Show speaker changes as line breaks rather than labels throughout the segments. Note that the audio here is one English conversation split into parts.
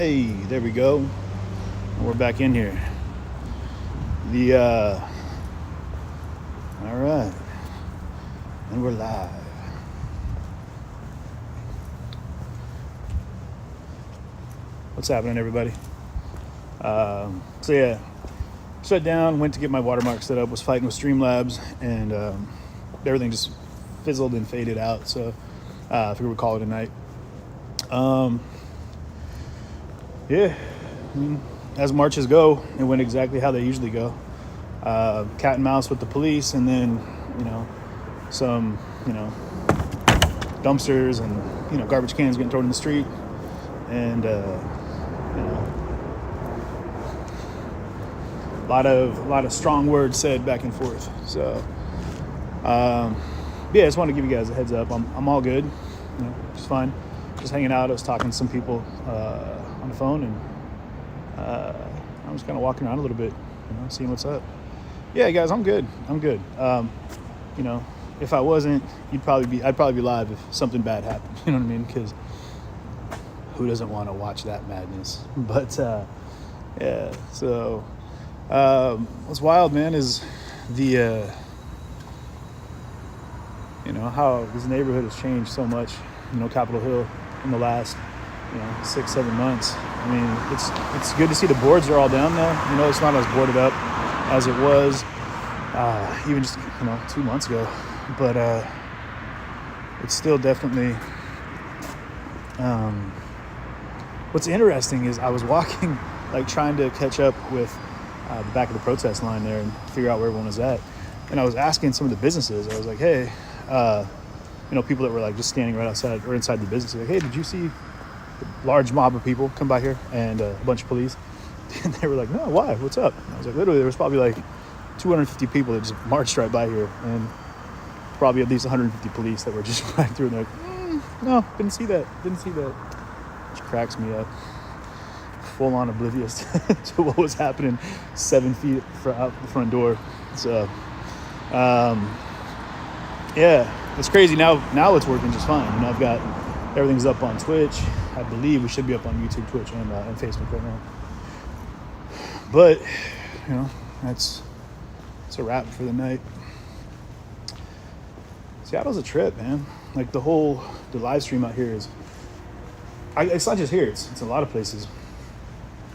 Hey, there we go. We're back in here. All right. And we're live. What's happening, everybody? Shut down, went to get my watermark set up, was fighting with Streamlabs, and everything just fizzled and faded out. So I figured we'd call it a night. As marches go, it went exactly how they usually go. Cat and mouse with the police, and then, some, dumpsters and, garbage cans getting thrown in the street. And, a lot of strong words said back and forth. So, I just wanted to give you guys a heads up. I'm all good, just fine. Just hanging out. I was talking to some people on the phone, and I'm just kind of walking around a little bit, seeing what's up. Yeah, guys, I'm good. If I wasn't, I'd probably be live if something bad happened. You know what I mean? Because who doesn't want to watch that madness? But yeah. So what's wild, man, is the how this neighborhood has changed so much. Capitol Hill in the last 6-7 months. I mean, it's good to see the boards are all down now. It's not as boarded up as it was even just 2 months ago, but it's still definitely what's interesting is I was walking, trying to catch up with the back of the protest line there and figure out where everyone was at, and I was asking some of the businesses. I was like, hey, people that were just standing right outside or inside the business, like, hey, did you see a large mob of people come by here and a bunch of police? And they were like, no, why? What's up? And I was like, literally, there was probably 250 people that just marched right by here, and probably at least 150 police that were just right through. And they're like, no, didn't see that. Which cracks me up. Full on oblivious to what was happening 7 feet out the front door. So, it's crazy. Now it's working just fine. I've got everything's up on Twitch. I believe we should be up on YouTube, Twitch, and Facebook right now. But, that's a wrap for the night. Seattle's a trip, man. The live stream out here is, it's not just here, it's a lot of places.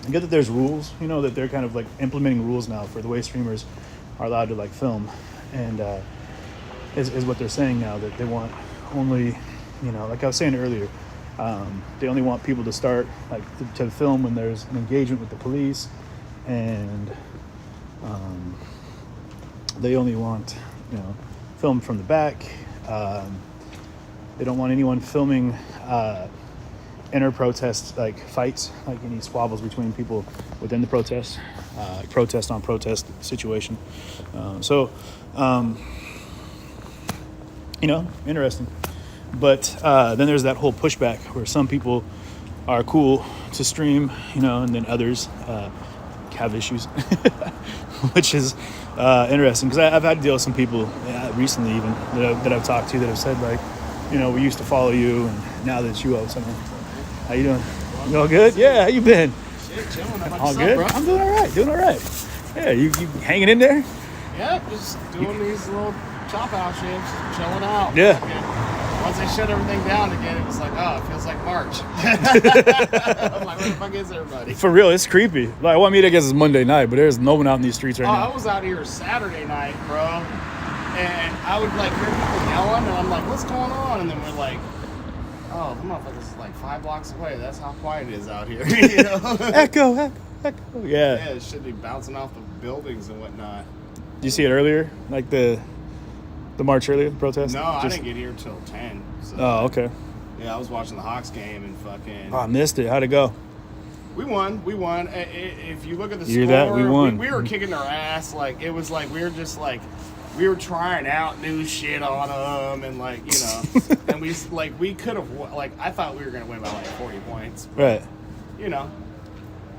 I get that there's rules, that they're kind of implementing rules now for the way streamers are allowed to film. And is what they're saying now, that they want only, like I was saying earlier, they only want people to start to film when there's an engagement with the police, and they only want film from the back. They don't want anyone filming inner protest fights, any squabbles between people within the protest, protest on protest situation. Interesting. But then there's that whole pushback where some people are cool to stream, and then others have issues, which is interesting, because I've had to deal with some people recently even that I've talked to that have said we used to follow you, and now that you owe something. How you doing? You all good? Yeah, how you been?
Shit, chilling.
All good? Bro? I'm doing all right. Yeah, you hanging in there?
Yeah, just doing these little chop out shifts, chilling out.
Yeah.
Once they shut everything down again, it was it feels like March. I'm like, where the fuck is everybody?
For real, it's creepy. I guess it's Monday night, but there's no one out in these streets right now.
I was out here Saturday night, bro, and I would hear people yelling, and I'm like, what's going on? And then we're like, oh, the motherfucker's 5 blocks away. That's how quiet it is out here.
Echo. Yeah.
Yeah, it should be bouncing off the buildings and whatnot.
Did you see it earlier? The march earlier, the protest?
No, I didn't get here till 10. So,
oh, okay.
Yeah, I was watching the Hawks game and fucking...
Oh, I missed it. How'd it go?
We won. If you look at the
score...
that?
We won.
We were kicking their ass. It was we were just we were trying out new shit on them, and and we could have, I thought we were going to win by 40 points.
But,
right.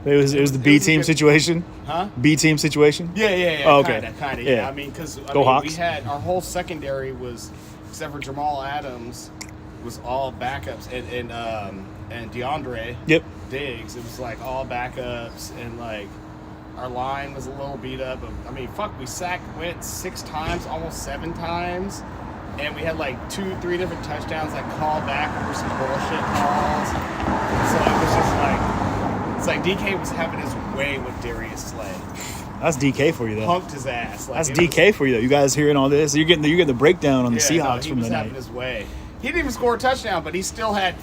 It was the B team situation?
Huh?
B team situation?
Yeah.
Oh, okay.
Kind of.
Yeah.
I mean, because
Hawks.
We had our whole secondary was, except for Jamal Adams, was all backups, and and DeAndre
Yep.
Diggs. It was like all backups, and like our line was a little beat up. I mean, fuck, we sacked Wentz 6 times, almost 7 times, and we had like 2-3 different touchdowns like called back over some bullshit calls. So it was just like, it's like DK was having his way with Darius Slay.
That's DK for you, though.
Punked his ass. Like,
That's DK for you, though. You guys hearing all this? You're getting the breakdown on the Seahawks
he
from
was
the
having
night.
his way. He didn't even score a touchdown, but he still had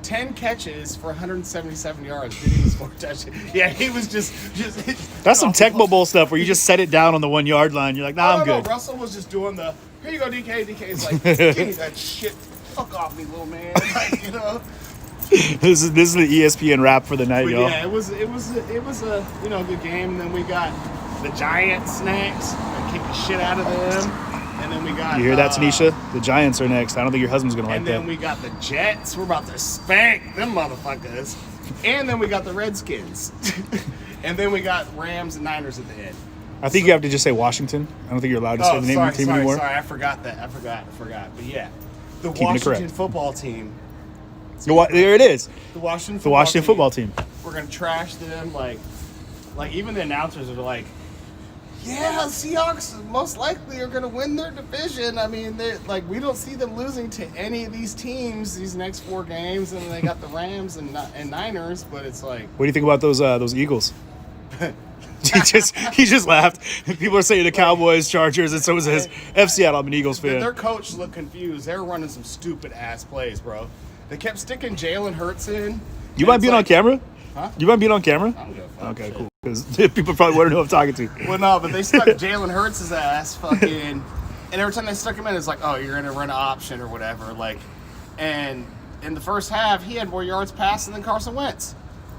10 catches for 177 yards. Didn't even score a touchdown. Yeah, he was just
That's some Tecmo Bowl stuff where you just set it down on the 1 yard line. You're like, nah, I'm good.
No, Russell was just doing the, here you go, DK. DK's like, give me that shit. Fuck off me, little man. Like, you know.
This is the ESPN wrap for the night,
But
y'all.
yeah, it was a good game. And then we got the Giants next. I kicked the shit out of them. And then we got.
You hear that, Tanisha? The Giants are next. I don't think your husband's gonna like
And
that.
then we got the Jets. We're about to spank them motherfuckers. And then we got the Redskins. And then we got Rams and Niners at the end.
I think you have to just say Washington. I don't think you're allowed to say the name of the team anymore.
Sorry, I forgot that. I forgot. But yeah, the
Keeping it
Washington
correct.
football team.
There it is.
The Washington
Football team.
We're gonna trash them. Like even the announcers are like, yeah, Seahawks most likely are gonna win their division. I mean, we don't see them losing to any of these teams these next 4 games, and they got the Rams and Niners. But it's like,
What do you think about those Eagles? he just laughed. People are saying the Cowboys, Chargers, and so was his FC. I'm an Eagles fan.
their coach looked confused. They were running some stupid ass plays, bro. They kept sticking Jalen Hurts in.
You mind being on camera?
Huh?
You mind being on camera?
I don't give a fuck.
Okay, cool. Because people probably want to know who I'm talking to.
Well, no, but they stuck Jalen Hurts' ass fucking, and every time they stuck him in, it's like, oh, you're gonna run an option or whatever. Like, and in the first half, he had more yards passing than Carson Wentz.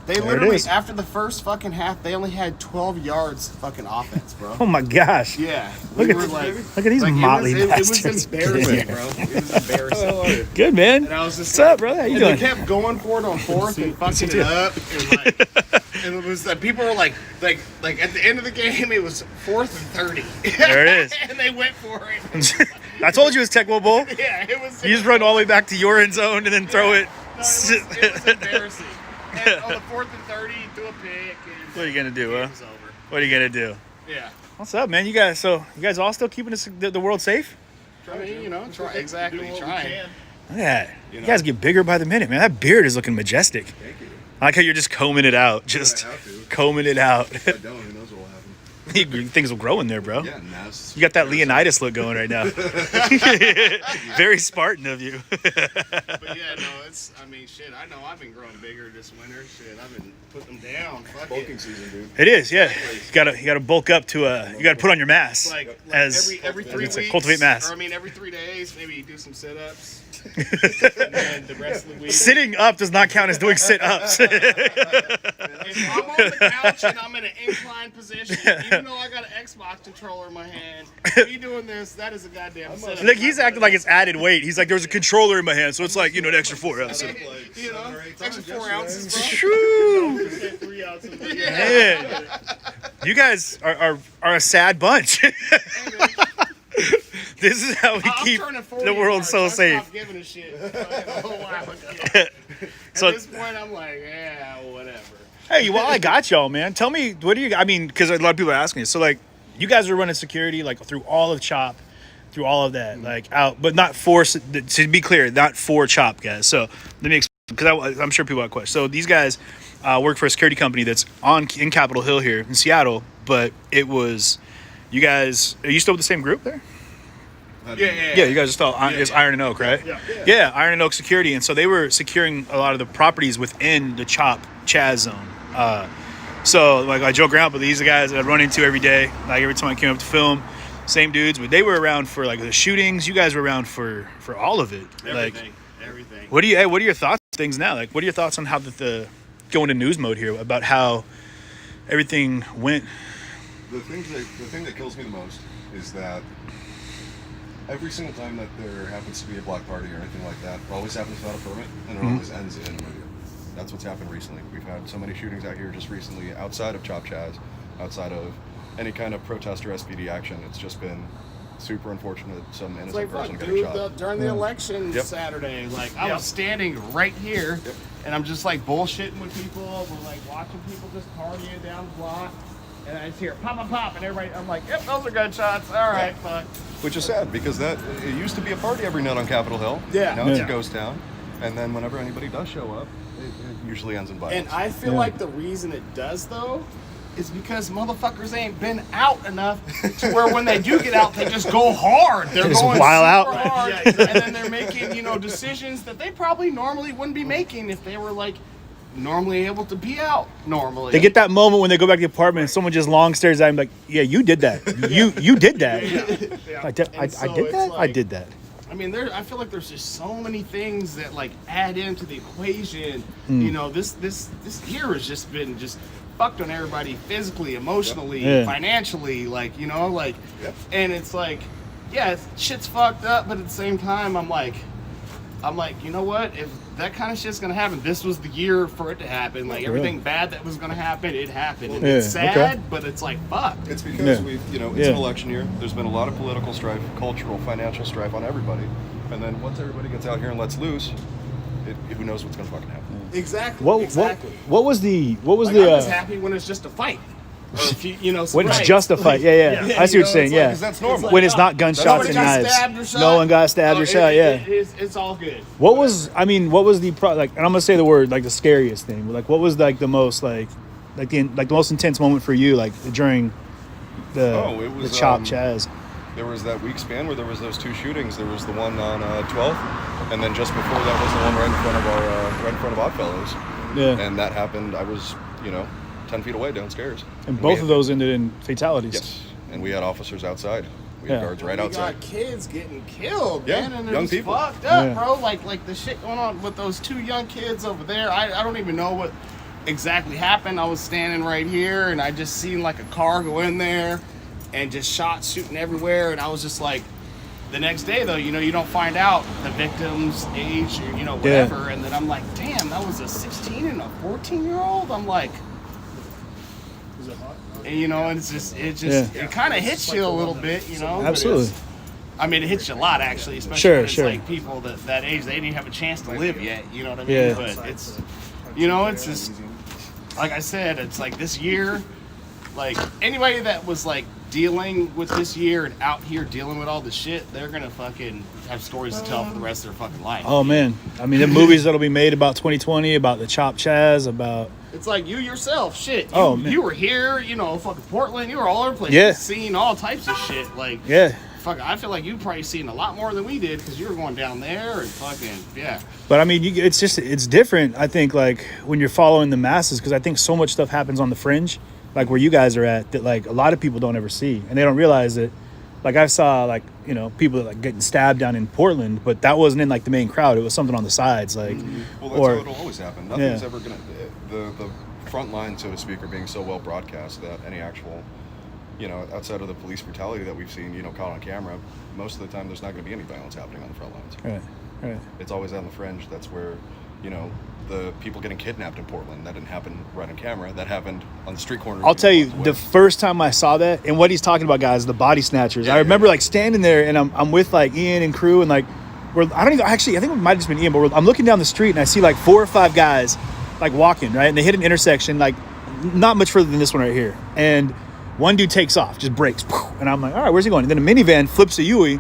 They
There it
literally,
is.
after the first fucking half, they only had 12 yards fucking offense, bro.
Oh my gosh.
Yeah.
Look
We
at-
were like,
look at these motley
it was
bastards.
embarrassing, bro. It was embarrassing.
Good, man.
And I was just
What's up, brother? How you
and
doing?
they kept going for it on 4th and fucking it up. And, like, and it was like, people were like at the end of the game, it was 4th and 30.
There it is.
And they went for it.
I told you it's Tecmo Bowl.
Yeah, it was.
You just run all the way back to your end zone and then throw it.
No, it was embarrassing. And on the 4th and 30, he threw a pick. And
What are you gonna do,
it
huh?
was over.
What are you gonna do?
Yeah.
What's up, man? You guys all still keeping the world safe?
I mean, exactly. Trying.
Look at that.
You
You
know?
guys get bigger by the minute, man. That beard is looking majestic.
Thank you.
I like how you're just combing it out. Just
I have to.
combing it out.
If I don't, who knows what will happen?
Things will grow in there, bro.
Yeah, Naz.
You got that Leonidas look going right now. Very Spartan of you.
But yeah, no, I mean, shit, I know I've been growing bigger this winter. Shit, I've been putting them down. Fuck
Bulking
it.
season, dude.
It is, yeah. You gotta bulk up to you gotta put on your mass
Like
as
every 3
it's a
weeks.
cultivate mass.
Or I mean, every 3 days, maybe do some sit-ups. And then the rest of the week.
Sitting up does not count as doing sit-ups.
If I'm on the couch and I'm in an inclined position, even though I got an Xbox controller in my hand, me doing this, that is a goddamn sit-up.
Like he's acting like it's added weight. He's like, there's a controller in my hand, so it's like, an extra 4 ounces.
You know, extra 4 ounces, bro.
Shoo!
3 ounces.
Man. You guys are a sad bunch. This is how we keep
turning 40
the
in
world
March.
so
I
safe.
stopped giving a shit a whole while ago.
So-
At this point, I'm like, yeah, whatever.
Hey, well, I got y'all, man. Tell me, what do you? I mean, because a lot of people are asking. So, like, you guys are running security like through all of Chop, through all of that, like out, but not for. To be clear, not for Chop, guys. So let me explain, because I'm sure people have questions. So these guys work for a security company that's in Capitol Hill here in Seattle, but it was you guys. Are you still with the same group there? Yeah, you guys are still it's Iron and Oak, right? Yeah, Iron and Oak Security, and so they were securing a lot of the properties within the Chop Chaz zone. So like I joke around, but these are the guys that I run into every day. Like every time I came up to film, same dudes. But they were around for like the shootings. You guys were around for all of it.
Everything.
What are your thoughts on things now? Like what are your thoughts on how the go into news mode here about how everything went?
The thing that kills me the most is that every single time that there happens to be a block party or anything like that, it always happens without a permit, and it always ends in murder. That's what's happened recently. We've had so many shootings out here just recently, outside of Chop Chaz, outside of any kind of protest or SPD action. It's just been super unfortunate. Some
It's
innocent
like,
person
fuck,
getting
dude,
shot.
during the election
Yep.
Saturday, like, I was standing right here, and I'm just, like, bullshitting with people. We're, like, watching people just partying down the block, and I just hear pop, pop, pop, and everybody, I'm like, yep, those are gunshots. All right, fuck.
Which is sad because it used to be a party every night on Capitol Hill.
Yeah.
Now it's
Yeah.
a ghost town. And then whenever anybody does show up, it usually ends in violence.
And I feel
Yeah.
like the reason it does, though, is because motherfuckers ain't been out enough to where when they do get out, they just go hard. They're
just
going
wild
super
out.
hard, and then they're making, decisions that they probably normally wouldn't be making if they were like normally able to be out normally.
They get that moment when they go back to the apartment and someone just long stares at him like, yeah, you did that. You did that. I did
And so
that?
it's
I
like-
did that.
I mean, I feel like there's just so many things that like add into the equation.
Mm.
This year has just been just fucked on everybody physically, emotionally,
Yeah.
financially,
Yep.
and it's like, yeah, shit's fucked up, but at the same time, I'm like, you know what? If that kind of shit's gonna happen, this was the year for it to happen. Like everything bad that was gonna happen, it happened. And it's
Yeah,
sad,
okay.
but it's like fuck.
It's because
Yeah.
it's an
Yeah.
election year. There's been a lot of political strife, cultural, financial strife on everybody. And then once everybody gets out here and lets loose, who knows what's going to fucking happen.
Exactly. Exactly.
What was the
I'm just happy when it's just a fight. Or if
when it's
right.
just a fight? Yeah.
Yeah,
I see what you're saying. Yeah.
Because that's normal.
When it's not gunshots
Nobody
and
got
knives.
stabbed or shot.
No one got stabbed or shot. Yeah.
It's all good.
What was the like? And I'm gonna say the word like the scariest thing. Like, what was like the most the most intense moment for you like during
It was,
the Chop Chaz?
There was that week span where there was those two shootings. There was the one on 12th, and then just before that was the one right in front of Oddfellows.
Yeah.
And that happened. I was 10 feet away downstairs.
And both of those ended in fatalities.
Yes. And we had officers outside. We had
Yeah.
guards right
We
outside.
got kids getting killed,
Yeah,
man, and
young
it's
people.
fucked up,
Yeah.
bro. Like the shit going on with those two young kids over there. I don't even know what exactly happened. I was standing right here, and I just seen like a car go in there, and just shots shooting everywhere, and I was just like. The next day, though, you don't find out the victim's age or whatever, and then I'm like, damn, that was a 16 and a 14-year-old. I'm like. And it's just it kind of hits you a little bit, but
Absolutely.
I mean, it hits you a lot, actually, especially
Sure,
when it's
sure.
like people that age, they didn't have a chance to live yet, you know what I mean?
Yeah.
But it's, it's just, like I said, it's like this year, like anybody that was like dealing with this year and out here dealing with all the shit, they're gonna fucking have stories to tell for the rest of their fucking life.
Oh man, I mean the movies that'll be made about 2020, about the Chop Chaz, about
It's like you yourself, shit.
Man.
You were here, fucking Portland, you were all over the place.
Yeah.
Seeing all types of shit. Like,
yeah.
fuck, I feel like you probably seen a lot more than we did because you were going down there and fucking, yeah.
But I mean, it's different. I think like when you're following the masses, because I think so much stuff happens on the fringe, like where you guys are at, that like a lot of people don't ever see, and they don't realize that. Like I saw like people like getting stabbed down in Portland, but that wasn't in like the main crowd. It was something on the sides, like
Well, that's how it'll always happen. Nothing's
Yeah.
ever going to... The front line, so to speak, are being so well broadcast that any actual, outside of the police brutality that we've seen, caught on camera, most of the time there's not going to be any violence happening on the front lines.
right.
It's always on the fringe. That's where, the people getting kidnapped in Portland, that didn't happen right on camera. That happened on the street corner.
I'll tell you,
blocks
the
away.
first time I saw that, and what he's talking about, guys, the body snatchers. I remember like standing there, and I'm with like Ian and crew, and like I think it might have just been Ian, but I'm looking down the street, and I see like 4 or 5 guys like walking right, and they hit an intersection like not much further than this one right here, and one dude takes off, just brakes, and I'm like, all right, where's he going? And then a minivan flips a Yui,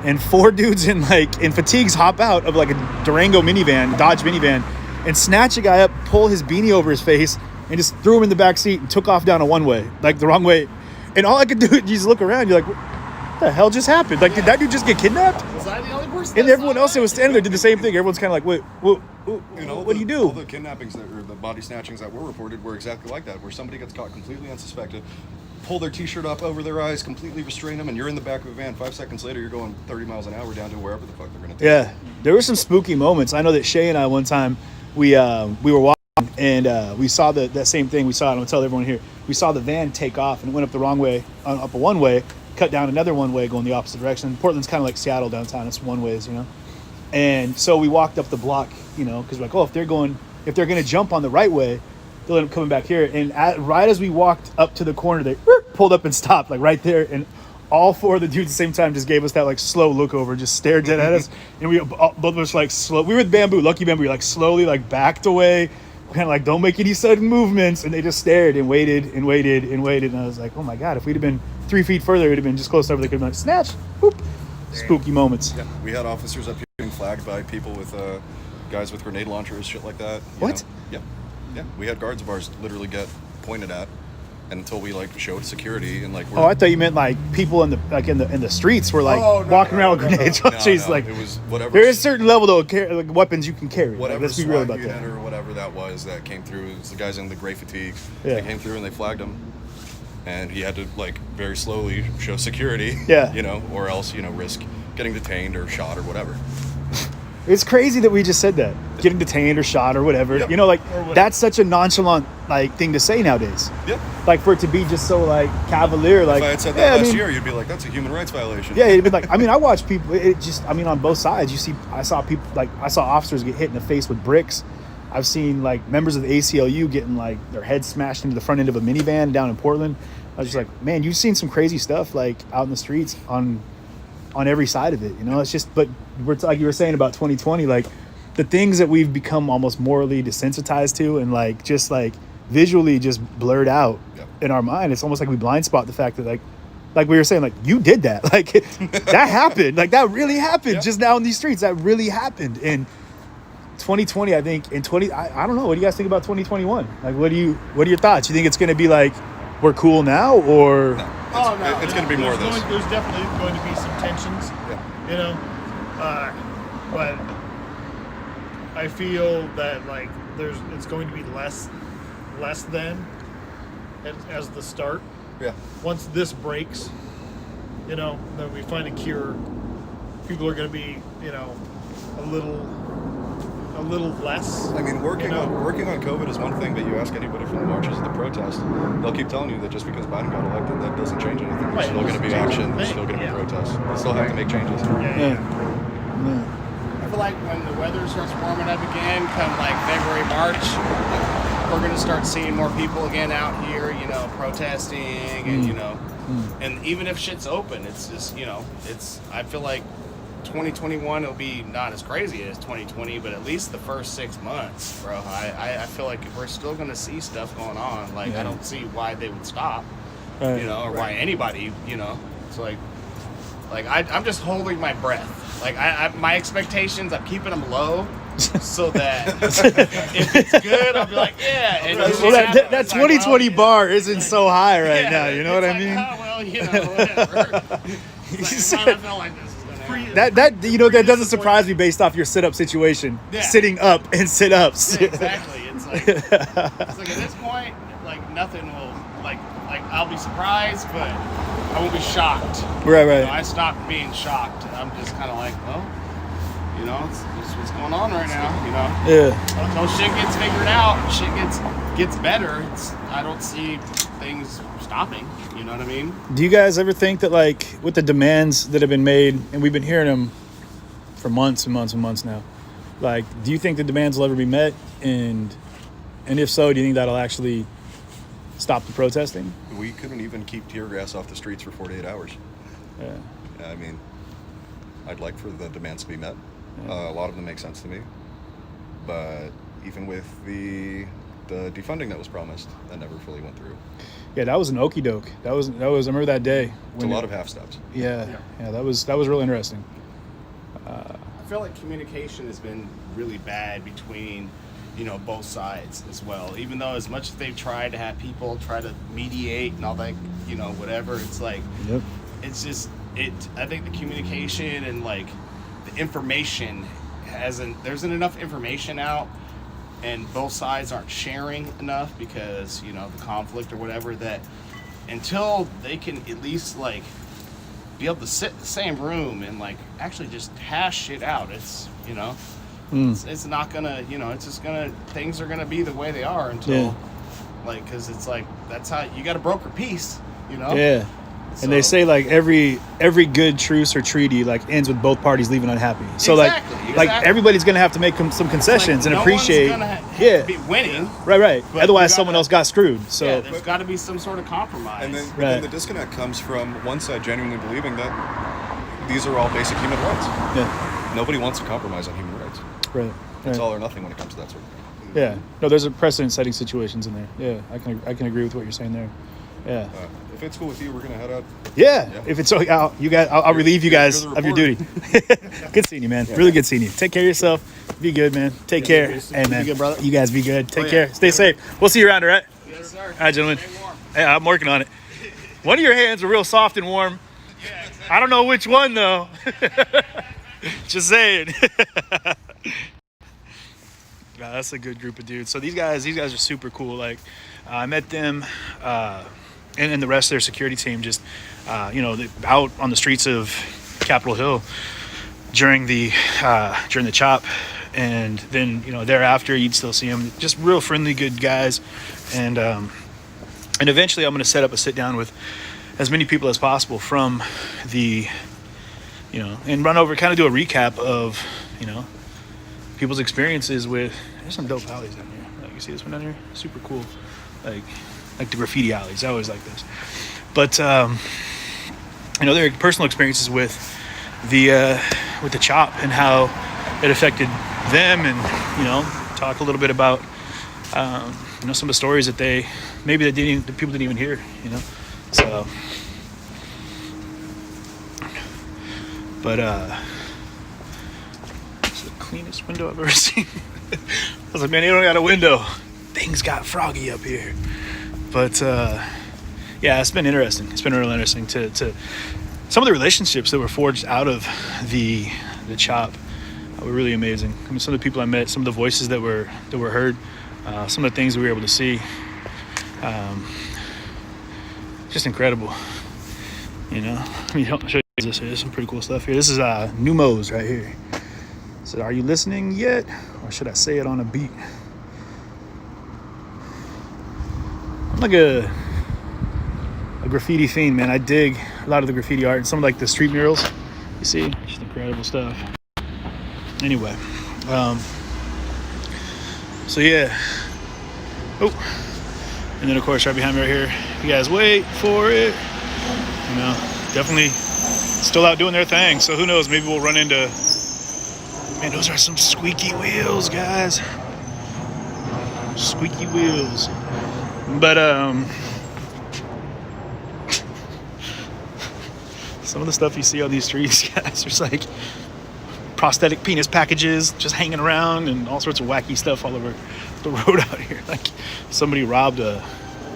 and 4 dudes in fatigues hop out of like a Durango minivan, Dodge minivan, and snatch a guy up, pull his beanie over his face, and just threw him in the back seat and took off down a one-way, like the wrong way. And all I could do is just look around. You're like, what the hell just happened? Like, did that dude just get kidnapped?
Was I the only person?
And
that
everyone
saw
else that
that?
was standing there did the same thing. Everyone's kind of like, wait, what do you do?
All the kidnappings or the body snatchings that were reported were exactly like that, where somebody gets caught completely unsuspected, pull their t-shirt up over their eyes, completely restrain them, and you're in the back of a van. 5 seconds later, you're going 30 miles an hour down to wherever the fuck they're going to take
Yeah, there were some spooky moments. I know that Shay and I one time we were walking and we saw that same thing. We saw it. I'm gonna tell everyone here. We saw the van take off and it went up the wrong way, up a one way, cut down another one way, going the opposite direction. Portland's kind of like Seattle downtown. It's one ways, And so we walked up the block, because we're like, oh, if they're gonna jump on the right way, they'll end up coming back here. And right as we walked up to the corner, they pulled up and stopped, like right there. And all 4 of the dudes at the same time just gave us that like slow look over, just stared dead at us, and we both of us like slow. We were with Bamboo, Lucky Bamboo, like slowly like backed away, kind of like don't make any sudden movements, and they just stared and waited and waited and waited, and I was like, oh my god, if we'd have been 3 feet further, it would have been just close enough they could have been like snatch, boop, spooky moments.
Yeah, we had officers up here being flagged by people with guys with grenade launchers, shit like that.
What?
Yeah, yeah. We had guards of ours literally get pointed at, and until we like showed security and like.
Oh, I thought you meant like people in the streets were like walking around with grenades. Jeez, like
it was whatever.
there is a certain level though, like weapons you can carry.
Whatever
Let's be real
SWAT
about
unit
that.
or whatever that was that came through. It was the guys in the gray fatigues.
Yeah.
They came through and they flagged him, and he had to like very slowly show security.
Yeah.
Or else risk getting detained or shot or whatever.
It's crazy that we just said that, getting detained or shot or whatever.
Yep.
That's such a nonchalant like thing to say nowadays.
Yeah.
Like for it to be just so like cavalier. Like
If I had said that last year, you'd be like, "That's a human rights violation."
Yeah, it'd be like, I watch people. On both sides, I saw people I saw officers get hit in the face with bricks. I've seen like members of the ACLU getting like their heads smashed into the front end of a minivan down in Portland. I was just like, man, you've seen some crazy stuff like out in the streets on every side of it. It's just, but we're like you were saying about 2020, like the things that we've become almost morally desensitized to and like just like visually just blurred out in our mind. It's almost like we blind spot the fact that like we were saying, like you did that, like that happened, like that really happened just now in these streets. That really happened in 2020. I think in I don't know. What do you guys think about 2021? Like, what are your thoughts? You think it's going to be like we're cool now, or
No. It's going to be more of this.
There's definitely going to be some tensions,
Yeah.
but I feel that like it's going to be less than as the start.
Yeah.
Once this breaks, then we find a cure. People are going to be, a little less.
I mean, working on COVID is one thing, but you ask anybody from the marches or the protests, they'll keep telling you that just because Biden got elected, that doesn't change anything. There's
Right,
still going to be
doesn't change
action. There's
a
still going to be
thing.
protests. They still have to make changes.
yeah.
I feel like when the weather starts warming up again, come like February, March, we're gonna start seeing more people again out here, protesting, and and even if shit's open, it's just, I feel like 2021 will be not as crazy as 2020, but at least the first 6 months, bro. I feel like we're still gonna see stuff going on. Like I don't see why they would stop,
Right.
or why anybody, It's like I'm just holding my breath. Like my expectations, I'm keeping them low, so that if it's good, I'll be like, yeah. And
Well, that 2020 bar isn't so high right now. You know what I mean?
Oh, well, whatever. It's like, I feel like this is gonna happen.
That doesn't surprise me based off your sit-up situation.
Yeah.
Sitting up and sit-ups.
Yeah, exactly. It's like at this point, like nothing will like I'll be surprised, but I won't be shocked.
Right.
I stopped being shocked. I'm just kind of like, well, it's what's going on right now.
Yeah.
Until shit gets figured out, shit gets better. I don't see things stopping. You know what I mean?
Do you guys ever think that, like, with the demands that have been made, and we've been hearing them for months and months and months now, like, do you think the demands will ever be met? And if so, do you think that'll actually stop the protesting?
We couldn't even keep tear gas off the streets for 48 hours.
Yeah.
I mean, I'd like for the demands to be met. A lot of them make sense to me. But even with the defunding that was promised, that never fully went through.
Yeah, that was an okie doke. That was. I remember that day.
It's a lot of half steps.
Yeah, that was real interesting.
I feel like communication has been really bad between, both sides as well. Even though as much as they've tried to have people try to mediate and all that, whatever, it's like,
Yep.
it's just, I think the communication and like the information there isn't enough information out, and both sides aren't sharing enough because, the conflict or whatever, that until they can at least like be able to sit in the same room and like actually just hash it out. It's it's not gonna it's just gonna things are gonna be the way they are until like, because it's like that's how you got to broker peace.
Yeah. And they
So-
say like every good truce or treaty like ends with both parties leaving unhappy. So
Exactly,
like
exactly.
everybody's gonna have to make some concessions and
no
appreciate.
one's gonna
Yeah,
be winning.
right.
But
Otherwise,
you
someone
gotta-
else got screwed. So
Yeah, there's got to be some sort of compromise.
And then, but
Right.
then the disconnect comes from one side genuinely believing that these are all basic human rights.
yeah,
Nobody wants to compromise on human rights.
right.
It's
right.
all or nothing when it comes to that sort of thing.
Yeah, no, there's a precedent-setting situations in there. Yeah, I can agree with what you're saying there. Yeah,
If it's cool with you, we're gonna head out.
yeah.
Yeah.
If it's so, you guys, I'll relieve you guys
you're the
of your duty. Good seeing you, man. Really good seeing you. Take care of yourself. Be good, man. Take care. And man,
Be good, brother.
you guys be good. Take
yeah.
care. Stay safe. We'll see you around, all right?
Yes, sir.
All right, gentlemen.
Stay warm.
Hey, I'm working on it. One of your hands are real soft and warm. I don't know which one though. Just saying. Yeah, that's a good group of dudes. So these guys are super cool. Like I met them and the rest of their security team just out on the streets of Capitol Hill during the chop, and then thereafter you'd still see them. Just real friendly, good guys, and eventually I'm going to set up a sit down with as many people as possible from the and run over, kind of do a recap of people's experiences with. There's some dope alleys down here. Like you see this one down here, super cool. Like the graffiti alleys. I always like this. But their personal experiences with the chop and how it affected them, and talk a little bit about some of the stories that the people didn't even hear. So. But it's the cleanest window I've ever seen. I was like, man, you don't got a window. Things got froggy up here. But yeah, it's been interesting. It's been real interesting to some of the relationships that were forged out of the chop were really amazing. I mean, some of the people I met, some of the voices that were heard, some of the things we were able to see. Just incredible. Let me show you this here. There's some pretty cool stuff here. This is Numos right here. So are you listening yet? Or should I say it on a beat? I'm like a graffiti fiend, man. I dig a lot of the graffiti art and some of like the street murals. You see? Just incredible stuff. Anyway. So yeah. Oh. And then of course right behind me right here. You guys wait for it. Definitely still out doing their thing. So who knows? Maybe we'll run into. Man, those are some squeaky wheels, guys. Squeaky wheels. But some of the stuff you see on these streets, guys, there's like prosthetic penis packages just hanging around and all sorts of wacky stuff all over the road out here. Like somebody robbed a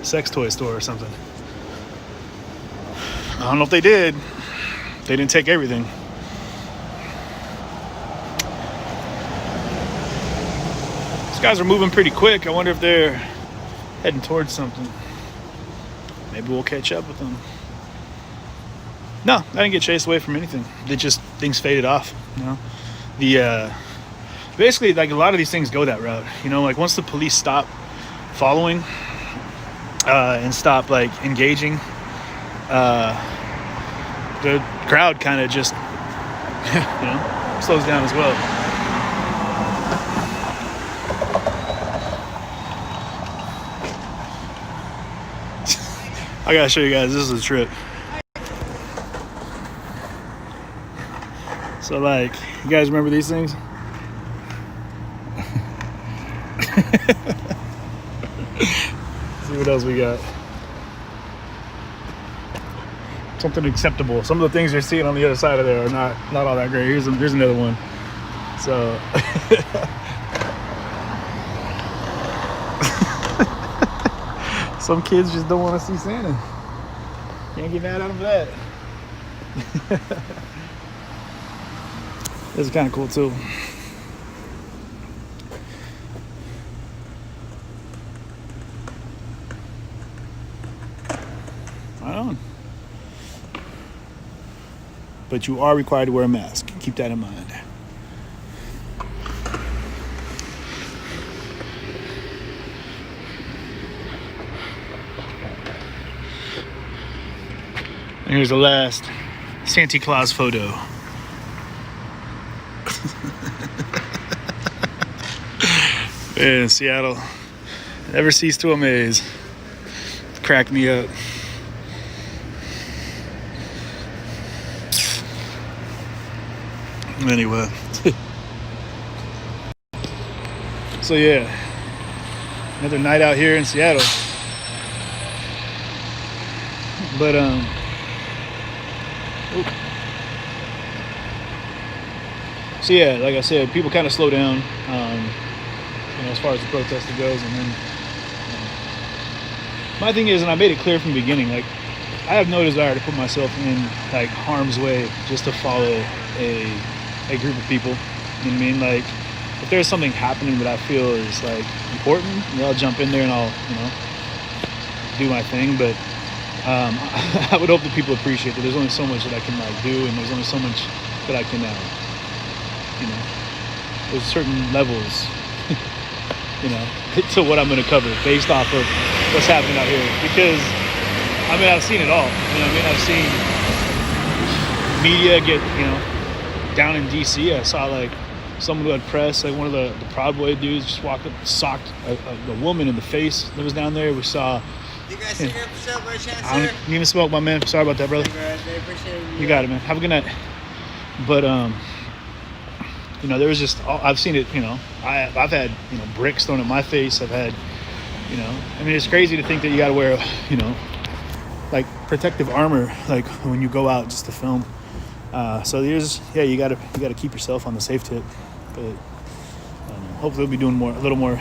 sex toy store or something. I don't know if they did. They didn't take everything. These guys are moving pretty quick. I wonder if they're heading towards something. Maybe we'll catch up with them. No, I didn't get chased away from anything. Things faded off. Basically, like a lot of these things go that route. Like once the police stop following and stop like engaging, the crowd kind of just slows down as well. I gotta show you guys, this is a trip. So like, you guys remember these things? See what else we got. Something acceptable. Some of the things you're seeing on the other side of there are not all that great. Here's another one. So some kids just don't want to see Santa. Can't get mad at them for that. This is kind of cool too. Right on. But you are required to wear a mask. Keep that in mind. And here's the last Santa Claus photo. Man, Seattle never cease to amaze. Crack me up. Anyway. So yeah, another night out here in Seattle. But so yeah, like I said, people kind of slow down, you know, as far as the protest goes. And then my thing is, and I made it clear from the beginning, like I have no desire to put myself in like harm's way just to follow a group of people. You know what I mean? Like if there's something happening that I feel is like important, you know, I'll jump in there and I'll, you know, do my thing. But I would hope that people appreciate that there's only so much that I can like do, and there's only so much that I can, you know, there's certain levels, you know, to what I'm going to cover based off of what's happening out here. Because I mean, I've seen it all. You know what I mean? I've seen media get, you know, down in DC. I saw like someone who had press, like one of the Proud Boy dudes, just walked up, socked a woman in the face that was down there. We saw.
You guys sing up for yourself by chance,
I
sir?
don't even smoke, my man. Sorry about that, brother.
I appreciate
You got it, man. Have a good night. But you know, there was just I've seen it. You know, I've had, you know, bricks thrown at my face. I've had, you know, I mean, it's crazy to think that you got to wear, you know, like protective armor, like when you go out just to film. So there's, yeah, you gotta keep yourself on the safe tip. But hopefully we'll be doing a little more,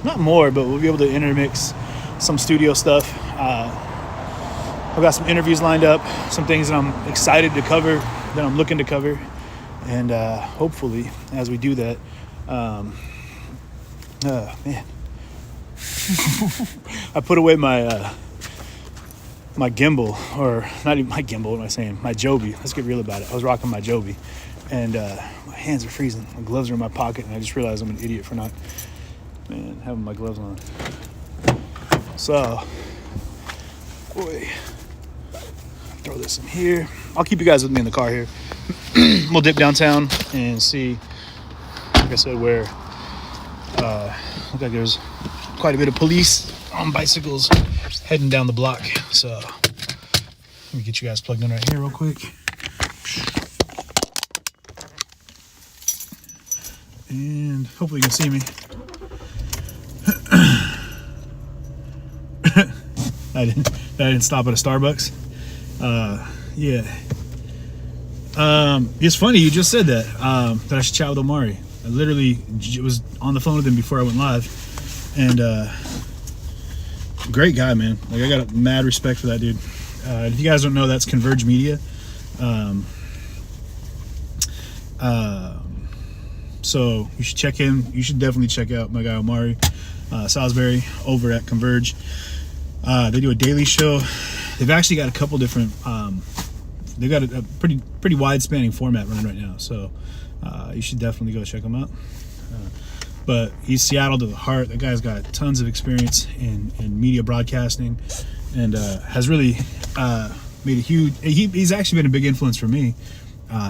not more, but we'll be able to intermix some studio stuff. I've got some interviews lined up, some things that I'm excited to cover, that I'm looking to cover, and hopefully as we do that, man, I put away my my gimbal, or not even my gimbal, what am I saying? My Joby. Let's get real about it. I was rocking my Joby, and my hands are freezing. My gloves are in my pocket, and I just realized I'm an idiot for not, man, having my gloves on. So, boy, throw this in here. I'll keep you guys with me in the car here. We'll dip downtown and see, like I said, where look like there's quite a bit of police on bicycles heading down the block. So let me get you guys plugged in right here real quick. And hopefully you can see me. I didn't stop at a Starbucks. Yeah. It's funny you just said that I should chat with Omari. I literally was on the phone with him before I went live, and great guy, man. Like, I got mad respect for that dude. If you guys don't know, that's Converge Media. So you should check him. You should definitely check out my guy Omari Salisbury over at Converge. They do a daily show. They've actually got a couple different. They've got a pretty wide spanning format running right now. So you should definitely go check them out. But he's Seattle to the heart. That guy's got tons of experience in media broadcasting, and has really made a huge. He's actually been a big influence for me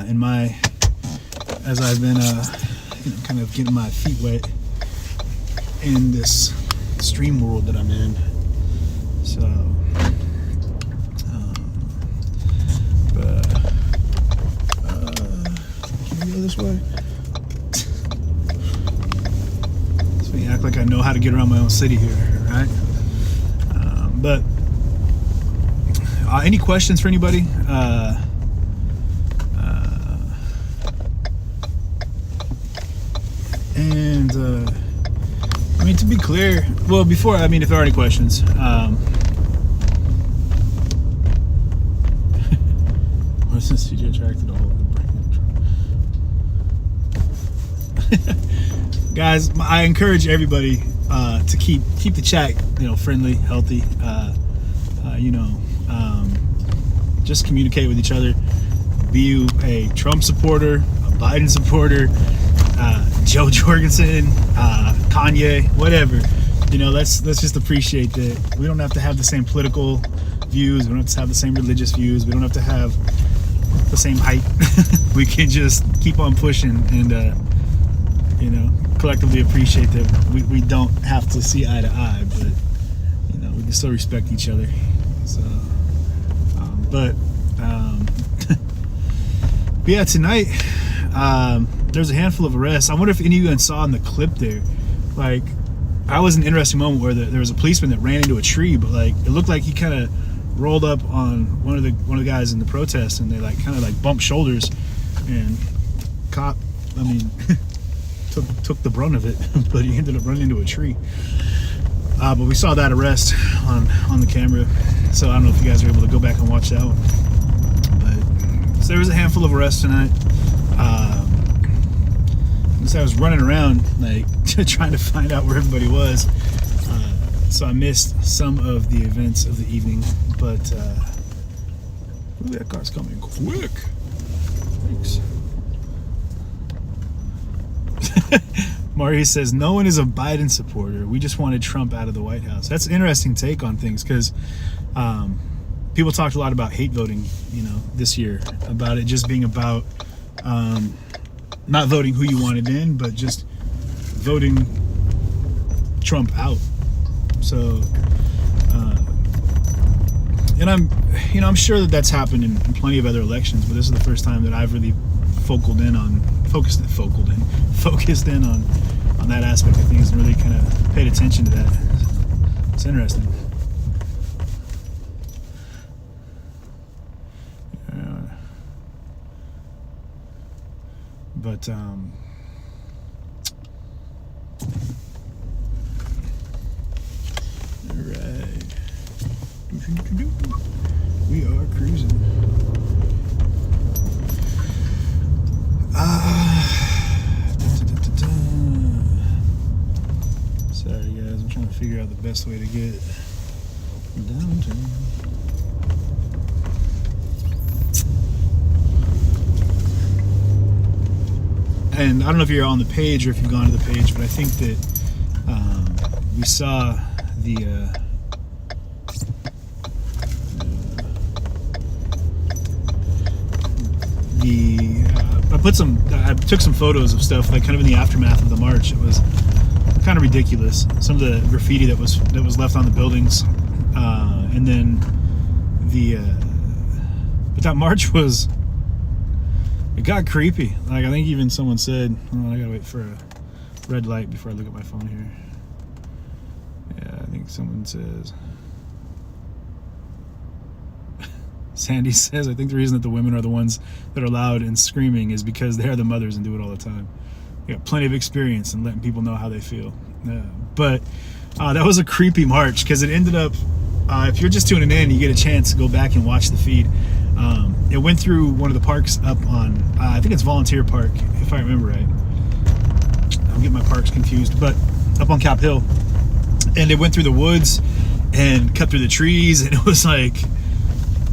in my, as I've been kind of getting my feet wet in this stream world that I'm in. So, can we go this way? So we act like I know how to get around my own city here, right? But any questions for anybody? And I mean, to be clear, well, before, I mean, if there are any questions, what's this? CJ attracted all of the brain. Guys, I encourage everybody to keep the chat, friendly, healthy. Just communicate with each other. Be you a Trump supporter, a Biden supporter, Joe Jorgensen, Kanye, whatever. Let's just appreciate that we don't have to have the same political view views. We don't have to have the same religious views. We don't have to have the same height. We can just keep on pushing and, you know, collectively appreciate that we don't have to see eye to eye, but, you know, we can still respect each other. So, but yeah, tonight, there's a handful of arrests. I wonder if any of you guys saw in the clip there, like, I was in an interesting moment where there was a policeman that ran into a tree, but like it looked like he kind of rolled up on one of the guys in the protest, and they like kind of like bumped shoulders, and cop, I mean, took the brunt of it, but he ended up running into a tree. But we saw that arrest on the camera, so I don't know if you guys are able to go back and watch that one. But so there was a handful of arrests tonight. So I was running around like trying to find out where everybody was, so I missed some of the events of the evening, but ooh, that car's coming quick. Thanks. Mario says no one is a Biden supporter, we just wanted Trump out of the White House. That's an interesting take on things, because people talked a lot about hate voting, you know, this year, about it just being about not voting who you wanted in, but just voting Trump out. So, and I'm sure that that's happened in plenty of other elections, but this is the first time that I've really focused in on that aspect of things and really kind of paid attention to that. It's interesting. But alright, we are cruising. Sorry guys, I'm trying to figure out the best way to get downtown. And I don't know if you're on the page or if you've gone to the page, but I think that we saw the I took some photos of stuff like kind of in the aftermath of the march. It was kind of ridiculous. Some of the graffiti that was left on the buildings, and then but that march was. It got creepy. Like, I think even someone said, oh, I gotta wait for a red light before I look at my phone here. Yeah, I think someone says, Sandy says, I think the reason that the women are the ones that are loud and screaming is because they're the mothers and do it all the time. They got plenty of experience in letting people know how they feel. But that was a creepy march, because it ended up, if you're just tuning in, you get a chance to go back and watch the feed. It went through one of the parks up on, I think it's Volunteer Park, if I remember right. I'm getting my parks confused, but up on Cap Hill. And it went through the woods and cut through the trees, and it was like,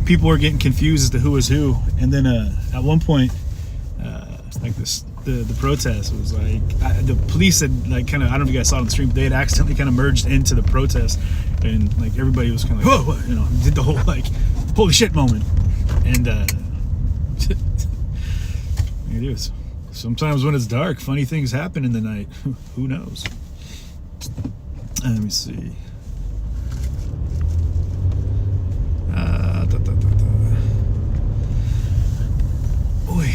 people were getting confused as to who was who. And then at one point, like the protest was like, the police had like kind of, I don't know if you guys saw it on the stream, but they had accidentally kind of merged into the protest, and like everybody was kind of like, whoa, you know, did the whole like, holy shit moment. And it is. Sometimes when it's dark, funny things happen in the night. Who knows? Let me see. Boy.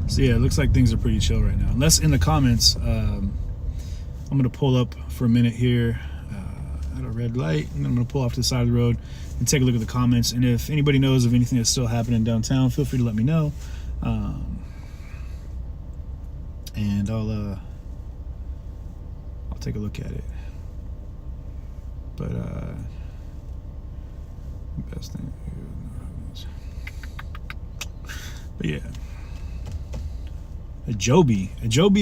So yeah, it looks like things are pretty chill right now. Unless in the comments, I'm gonna pull up for a minute here at a red light, and then I'm gonna pull off to the side of the road and take a look at the comments. And if anybody knows of anything that's still happening downtown, feel free to let me know. And I'll take a look at it. But best thing. But yeah, Joby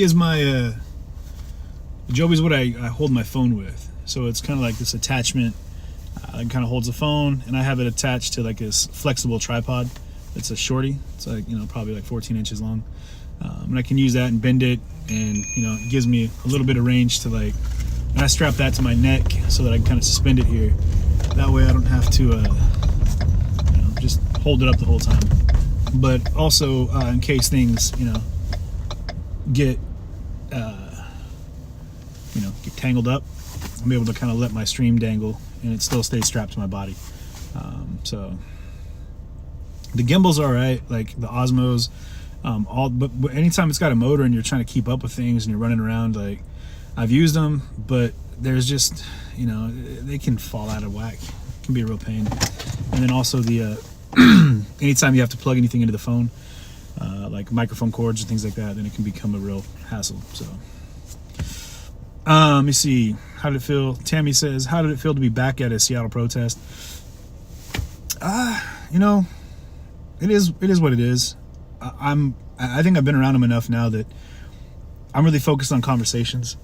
is my Joby is what I hold my phone with. So it's kind of like this attachment. It kind of holds the phone, and I have it attached to like this flexible tripod. It's a shorty. It's like, you know, probably like 14 inches long. And I can use that and bend it, and, you know, it gives me a little bit of range to like And I strap that to my neck so that I can kind of suspend it here. That way I don't have to just hold it up the whole time. But also in case things, get get tangled up, I'm able to kind of let my stream dangle and it still stays strapped to my body. So the gimbal's all right, like the Osmos, but anytime it's got a motor and you're trying to keep up with things and you're running around, like I've used them, but there's just, they can fall out of whack. It can be a real pain. And then also the anytime you have to plug anything into the phone, like microphone cords and things like that, then it can become a real hassle. So let me see, how did it feel? Tammy says, how did it feel to be back at a Seattle protest? It is what it is. I think I've been around them enough now that I'm really focused on conversations,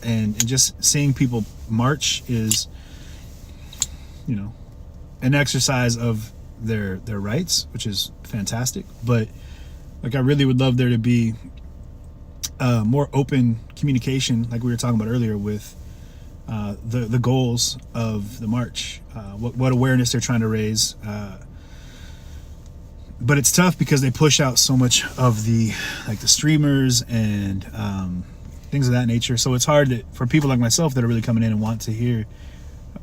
and just seeing people march is, an exercise of their rights, which is fantastic. But like, I really would love there to be more open communication, like we were talking about earlier, with the goals of the march, what awareness they're trying to raise. But it's tough because they push out so much of the streamers and things of that nature. So it's hard for people like myself that are really coming in and want to hear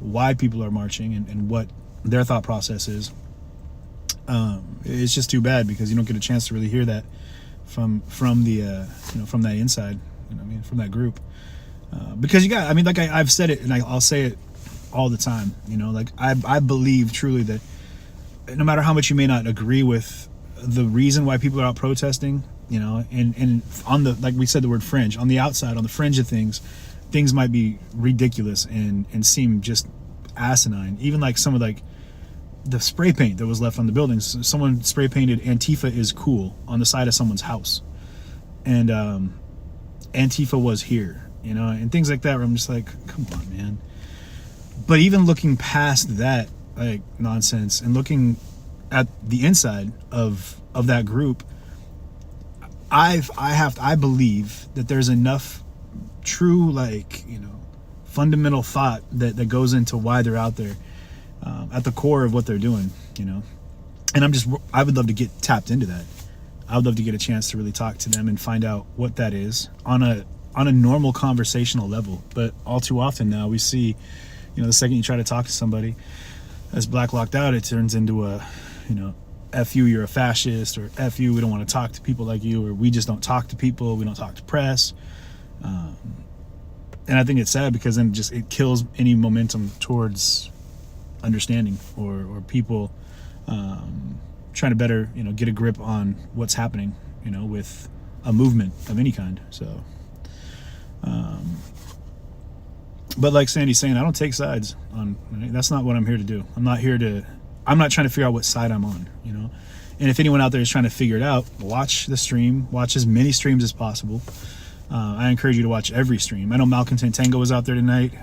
why people are marching and what their thought process is. It's just too bad because you don't get a chance to really hear that from the from that inside, from that group. Because I've said it and I'll say it all the time. I believe truly that no matter how much you may not agree with the reason why people are out protesting, and on the, like we said, the word fringe, on the outside, on the fringe of things might be ridiculous and seem just asinine. Even like some of the spray paint that was left on the buildings. Someone spray painted "Antifa is cool" on the side of someone's house, and Antifa was here, and things like that, where I'm just like, come on, man. But even looking past that nonsense and looking at the inside of that group, I believe that there's enough true fundamental thought that goes into why they're out there, at the core of what they're doing, and I would love to get tapped into that. I would love to get a chance to really talk to them and find out what that is on a normal conversational level. But all too often now we see, the second you try to talk to somebody as Black Locked Out, it turns into a, F you, you're a fascist, or F you, we don't want to talk to people like you, or we just don't talk to people, we don't talk to press. And I think it's sad because then it kills any momentum towards understanding or people trying to better, get a grip on what's happening, with a movement of any kind. So, but like Sandy's saying, I don't take sides on, that's not what I'm here to do. I'm not trying to figure out what side I'm on, and if anyone out there is trying to figure it out, watch the stream, watch as many streams as possible. I encourage you to watch every stream. I know Malcontent Tango was out there tonight.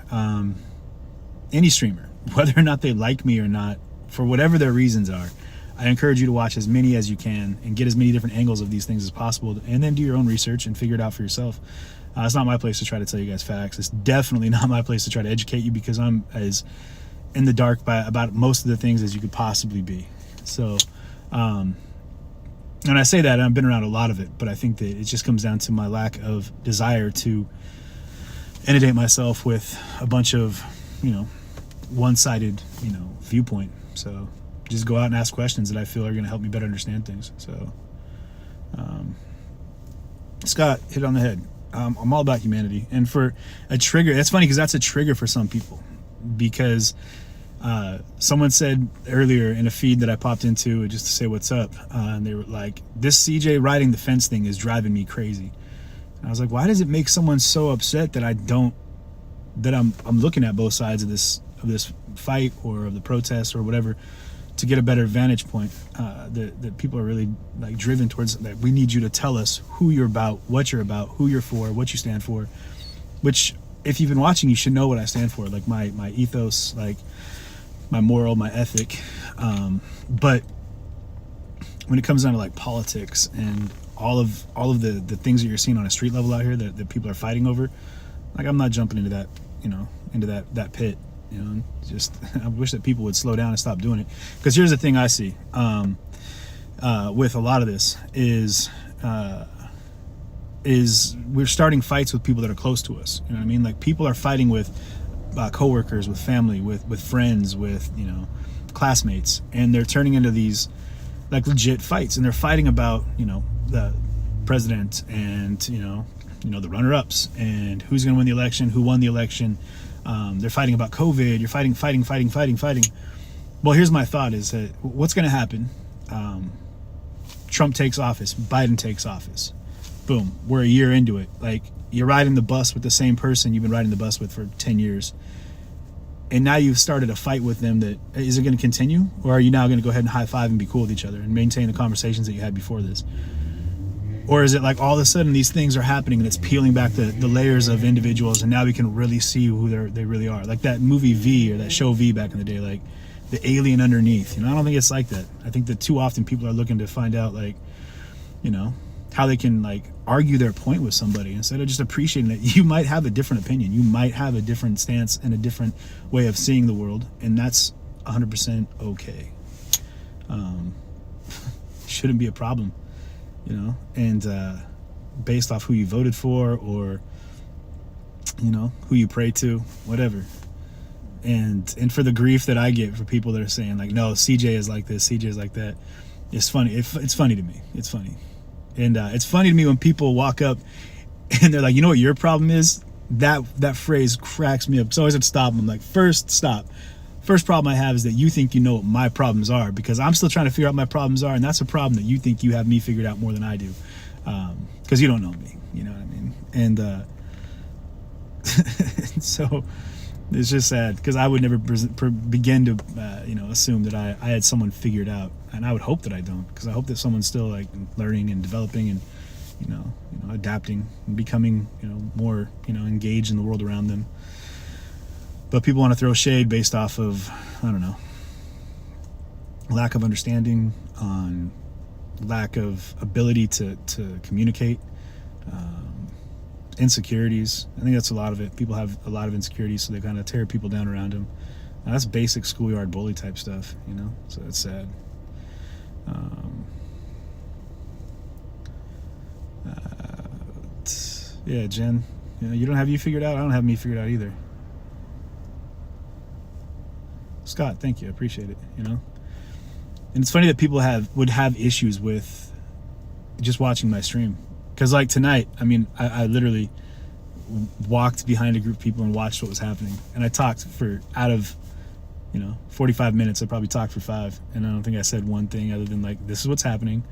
Any streamer, whether or not they like me or not, for whatever their reasons are, I encourage you to watch as many as you can and get as many different angles of these things as possible, and then do your own research and figure it out for yourself. It's not my place to try to tell you guys facts. It's definitely not my place to try to educate you, because I'm as in the dark about most of the things as you could possibly be. So, and I say that, and I've been around a lot of it, but I think that it just comes down to my lack of desire to inundate myself with a bunch of, one-sided, viewpoint. So just go out and ask questions that I feel are going to help me better understand things. So, Scott hit it on the head. I'm all about humanity, and for a trigger, that's funny because that's a trigger for some people, because someone said earlier in a feed that I popped into just to say what's up, and they were like, this CJ riding the fence thing is driving me crazy. And I was like, why does it make someone so upset that I'm looking at both sides of this fight or of the protest or whatever, to get a better vantage point, that people are really driven towards, that we need you to tell us who you're about, what you're about, who you're for, what you stand for, which if you've been watching, you should know what I stand for, my ethos, my moral, my ethic. But when it comes down to politics and all of the things that you're seeing on a street level out here that people are fighting over, I'm not jumping into that, into that pit. Just I wish that people would slow down and stop doing it. Because here's the thing I see with a lot of this is we're starting fights with people that are close to us. You know what I mean? Like, people are fighting with coworkers, with family, with friends, with classmates, and they're turning into these like legit fights, and they're fighting about the president and the runner-ups and who's going to win the election, who won the election. They're fighting about COVID. You're fighting. Well, here's my thought: is that what's going to happen? Trump takes office, Biden takes office. Boom, we're a year into it. Like, you're riding the bus with the same person you've been riding the bus with for 10 years. And now you've started a fight with them. That is it going to continue? Or are you now going to go ahead and high five and be cool with each other and maintain the conversations that you had before this? Or is it like all of a sudden these things are happening and it's peeling back the layers of individuals, and now we can really see who they really are? Like that movie V, or that show V back in the day, like the alien underneath. I don't think it's like that. I think that too often people are looking to find out, like, how they can like argue their point with somebody instead of just appreciating that you might have a different opinion, you might have a different stance and a different way of seeing the world, and that's 100% okay. Shouldn't be a problem, and based off who you voted for, or who you pray to, whatever. And for the grief that I get for people that are saying like, no, CJ is like this, CJ is like that, it's funny. It's funny to me. It's funny. And it's funny to me when people walk up and they're like, you know what your problem is? That phrase cracks me up. So I always have to stop them. I'm like, first, stop. First problem I have is that you think you know what my problems are, because I'm still trying to figure out what my problems are, and that's a problem that you think you have me figured out more than I do, because you don't know me. You know what I mean? And so it's just sad, because I would never begin to assume that I had someone figured out, and I would hope that I don't, because I hope that someone's still like learning and developing and adapting and becoming more engaged in the world around them. But people want to throw shade based off of, I don't know, lack of understanding, on lack of ability to communicate, insecurities. I think that's a lot of it. People have a lot of insecurities, so they kind of tear people down around them. Now, that's basic schoolyard bully type stuff, so it's sad. Yeah, Jen, you don't have you figured out. I don't have me figured out either. Scott, thank you. I appreciate it. And it's funny that people would have issues with just watching my stream. Because like tonight, I literally walked behind a group of people and watched what was happening. And I talked for, out of 45 minutes, I probably talked for 5. And I don't think I said one thing other than like, this is what's happening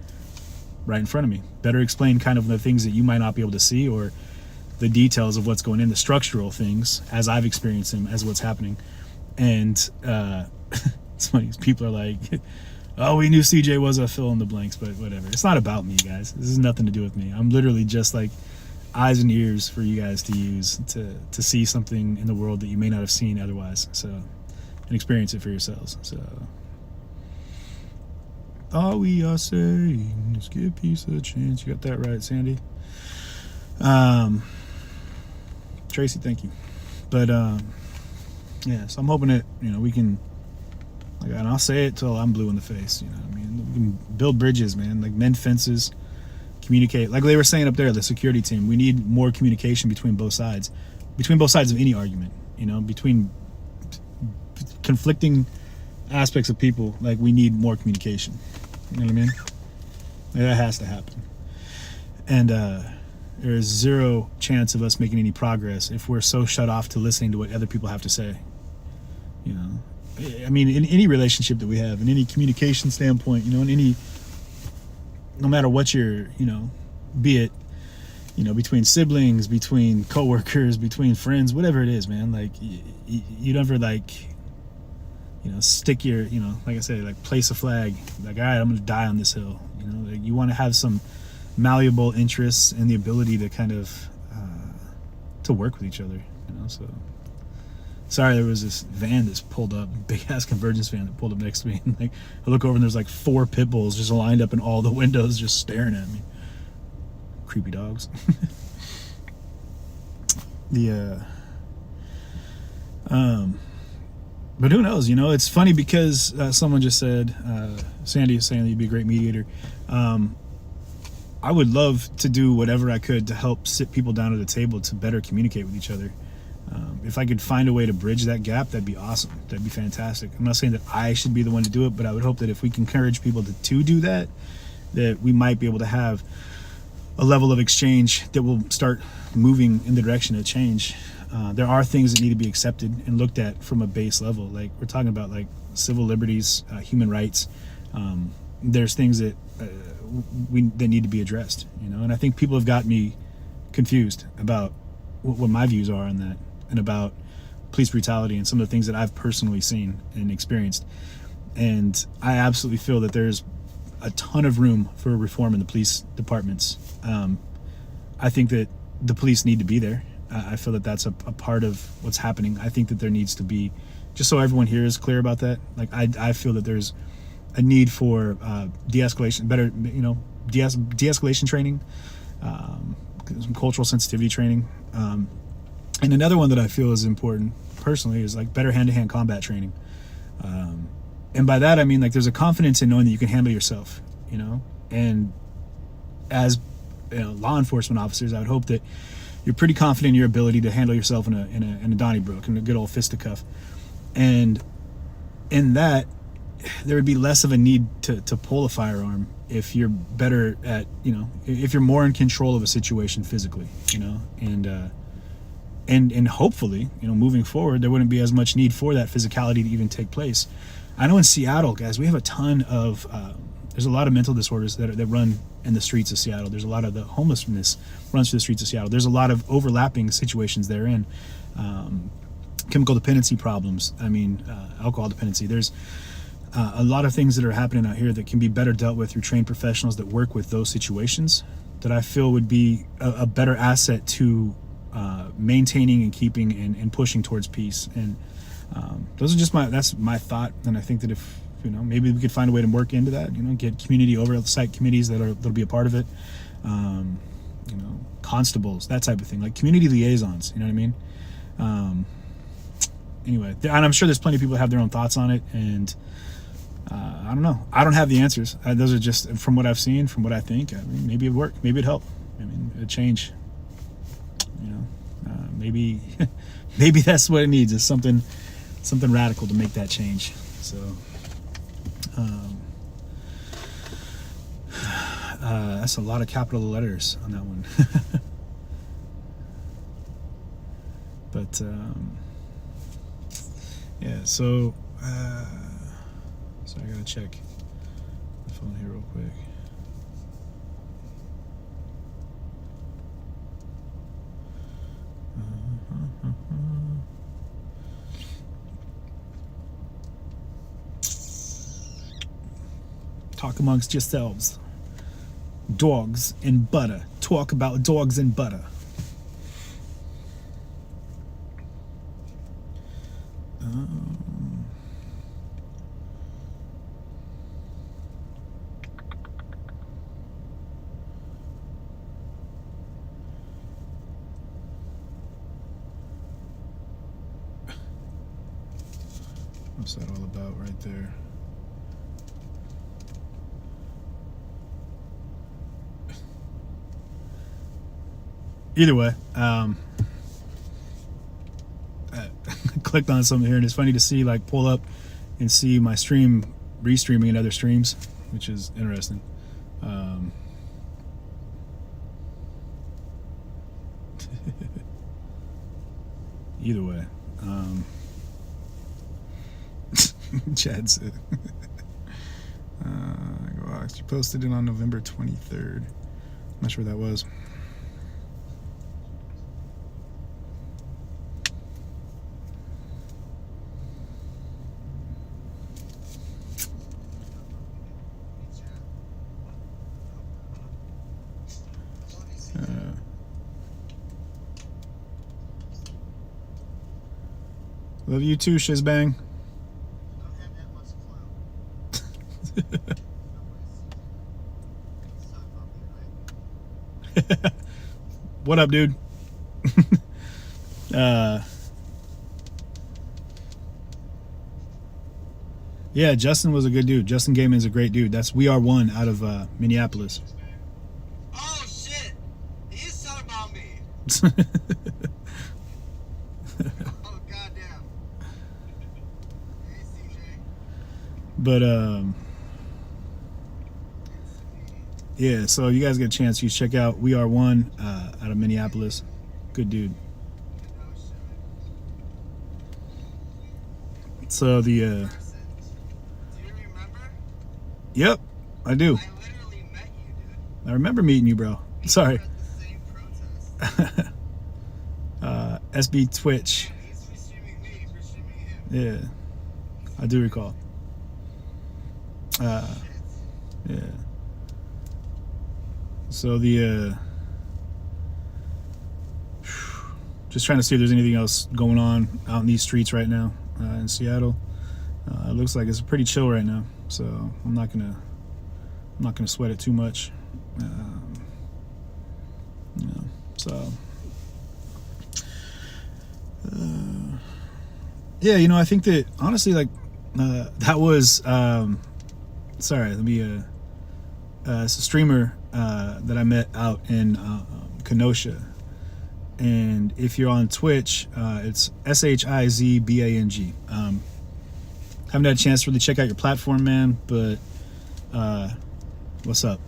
right in front of me. Better explain kind of the things that you might not be able to see, or the details of what's going in, the structural things as I've experienced them, as what's happening. And it's funny, people are like, oh, we knew CJ was a fill in the blanks, but whatever. It's not about me, guys. This has nothing to do with me. I'm literally just like eyes and ears for you guys to use to see something in the world that you may not have seen otherwise. So, and experience it for yourselves. So, all we are saying is give peace a chance. You got that right, Sandy. Tracy, thank you. But yeah, so I'm hoping that we can, like, and I'll say it till I'm blue in the face. We can build bridges, man. Like, mend fences, communicate. Like they were saying up there, the security team. We need more communication between both sides of any argument. Between conflicting aspects of people. Like, we need more communication. You know what I mean? Like, that has to happen. And there is zero chance of us making any progress if we're so shut off to listening to what other people have to say. In any relationship that we have, in any communication standpoint, in any, no matter what your, be it, between siblings, between coworkers, between friends, whatever it is, man, like, you never, like, stick your, like I said, like, place a flag, like, all right, I'm going to die on this hill. Like, you want to have some malleable interests and the ability to kind of, to work with each other, so. Sorry, there was this van that's pulled up, big ass Convergence van that pulled up next to me. And like, I look over and there's like 4 pit bulls just lined up in all the windows, just staring at me. Creepy dogs. But who knows? You know, it's funny because someone just said, Sandy is saying that you'd be a great mediator. I would love to do whatever I could to help sit people down at a table to better communicate with each other. If I could find a way to bridge that gap, that'd be awesome. That'd be fantastic. I'm not saying that I should be the one to do it, but I would hope that if we can encourage people to do that, that we might be able to have a level of exchange that will start moving in the direction of change. There are things that need to be accepted and looked at from a base level. Like we're talking about like civil liberties, human rights. There's things that that need to be addressed, you know. And I think people have got me confused about what my views are on that, and about police brutality and some of the things that I've personally seen and experienced. And I absolutely feel that there's a ton of room for reform in the police departments. I think that the police need to be there. I feel that that's a part of what's happening. I think that there needs to be, just so everyone here is clear about that, like I feel that there's a need for de-escalation, better, you know, de-escalation training, some cultural sensitivity training. And another one that I feel is important personally is like better hand-to-hand combat training. And by that, I mean, like, there's a confidence in knowing that you can handle yourself, you know? And as, you know, law enforcement officers, I would hope that you're pretty confident in your ability to handle yourself in a Donnybrook, in a good old fisticuff. And in that, there would be less of a need to pull a firearm if you're better at, you know, if you're more in control of a situation physically, you know? And hopefully, you know, moving forward, there wouldn't be as much need for that physicality to even take place. I know in Seattle, guys, we have a ton of, there's a lot of mental disorders that run in the streets of Seattle. There's a lot of the homelessness runs through the streets of Seattle. There's a lot of overlapping situations therein. Chemical dependency problems. I mean, alcohol dependency. There's a lot of things that are happening out here that can be better dealt with through trained professionals that work with those situations, that I feel would be a better asset to maintaining and keeping and pushing towards peace. And those are just that's my thought. And I think that if, you know, maybe we could find a way to work into that, you know, get community oversight committees that'll be a part of it, you know, constables, that type of thing, like community liaisons, you know what I mean? Anyway, and I'm sure there's plenty of people that have their own thoughts on it, and I don't know. I don't have the answers. Those are just from what I've seen, from what I think. I mean, maybe it'd work, maybe it'd help. I mean, it'd change, you know, maybe maybe that's what it needs, is something radical to make that change. So that's a lot of capital letters on that one. But yeah, so I gotta check the phone here real quick. Talk amongst yourselves. Dogs and butter. Talk about dogs and butter. What's that all about right there? Either way, I clicked on something here, and it's funny to see, like, pull up and see my stream restreaming in other streams, which is interesting. Either way, Chad said, you posted it on November 23rd. I'm not sure what that was. Love you too, Shizbang. What up, dude? Yeah, Justin was a good dude. Justin Gayman's a great dude. That's We Are One out of Minneapolis.
Oh shit! He is talking about me. Oh goddamn. Hey CJ.
But yeah, so if you guys get a chance, you check out We Are One out of Minneapolis. Good dude. So the
Do you remember?
yep, I do.
I literally met you, dude.
I remember meeting you, bro. Sorry.
We're at the same protest.
SB Twitch.
He's restreaming me. He's restreaming him.
Yeah, I do recall. Yeah. So the just trying to see if there's anything else going on out in these streets right now in Seattle. It looks like it's pretty chill right now, so I'm not gonna sweat it too much. You know, so yeah, you know, I think that honestly, like that was sorry, let me it's a streamer that I met out in Kenosha, and if you're on Twitch, it's SHIZBANG. Haven't had a chance to really check out your platform, man, but what's up?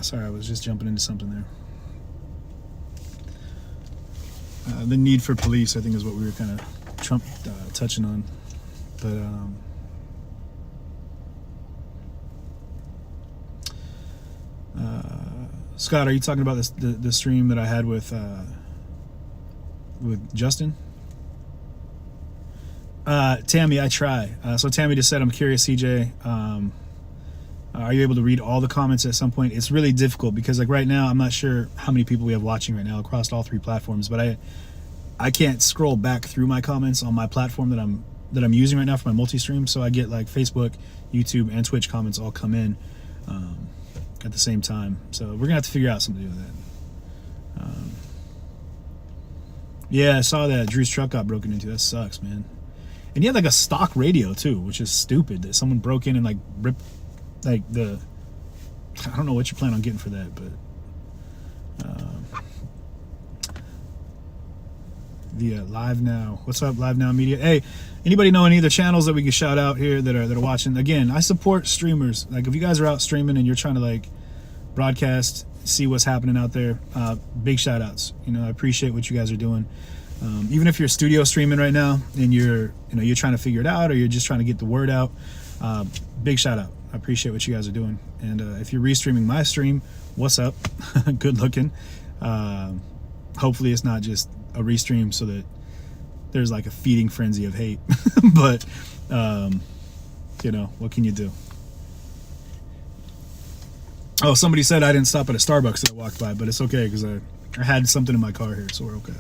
Sorry, I was just jumping into something there. The need for police, I think, is what we were kind of touching on. But Scott, are you talking about the stream that I had with Justin? Tammy, I try. So Tammy just said, I'm curious, CJ, are you able to read all the comments at some point? It's really difficult because, like, right now, I'm not sure how many people we have watching right now across all three platforms, but I can't scroll back through my comments on my platform that I'm using right now for my multi-stream. So I get like Facebook, YouTube, and Twitch comments all come in at the same time. So we're gonna have to figure out something to do with that. Yeah, I saw that Drew's truck got broken into. That sucks, man. And he had like a stock radio too, which is stupid that someone broke in and like ripped like I don't know what you plan on getting for that, but the Live Now. What's up, Live Now Media? Hey, anybody know any other channels that we can shout out here that are watching? Again, I support streamers. Like, if you guys are out streaming and you're trying to like broadcast, see what's happening out there, big shout outs. You know, I appreciate what you guys are doing. Even if you're studio streaming right now and you're trying to figure it out, or you're just trying to get the word out, big shout out. I appreciate what you guys are doing. And if you're restreaming my stream, what's up? Good looking. Hopefully it's not just a restream so that there's like a feeding frenzy of hate. But you know, what can you do? Oh, somebody said I didn't stop at a Starbucks that I walked by, but it's okay because I had something in my car here, so we're okay.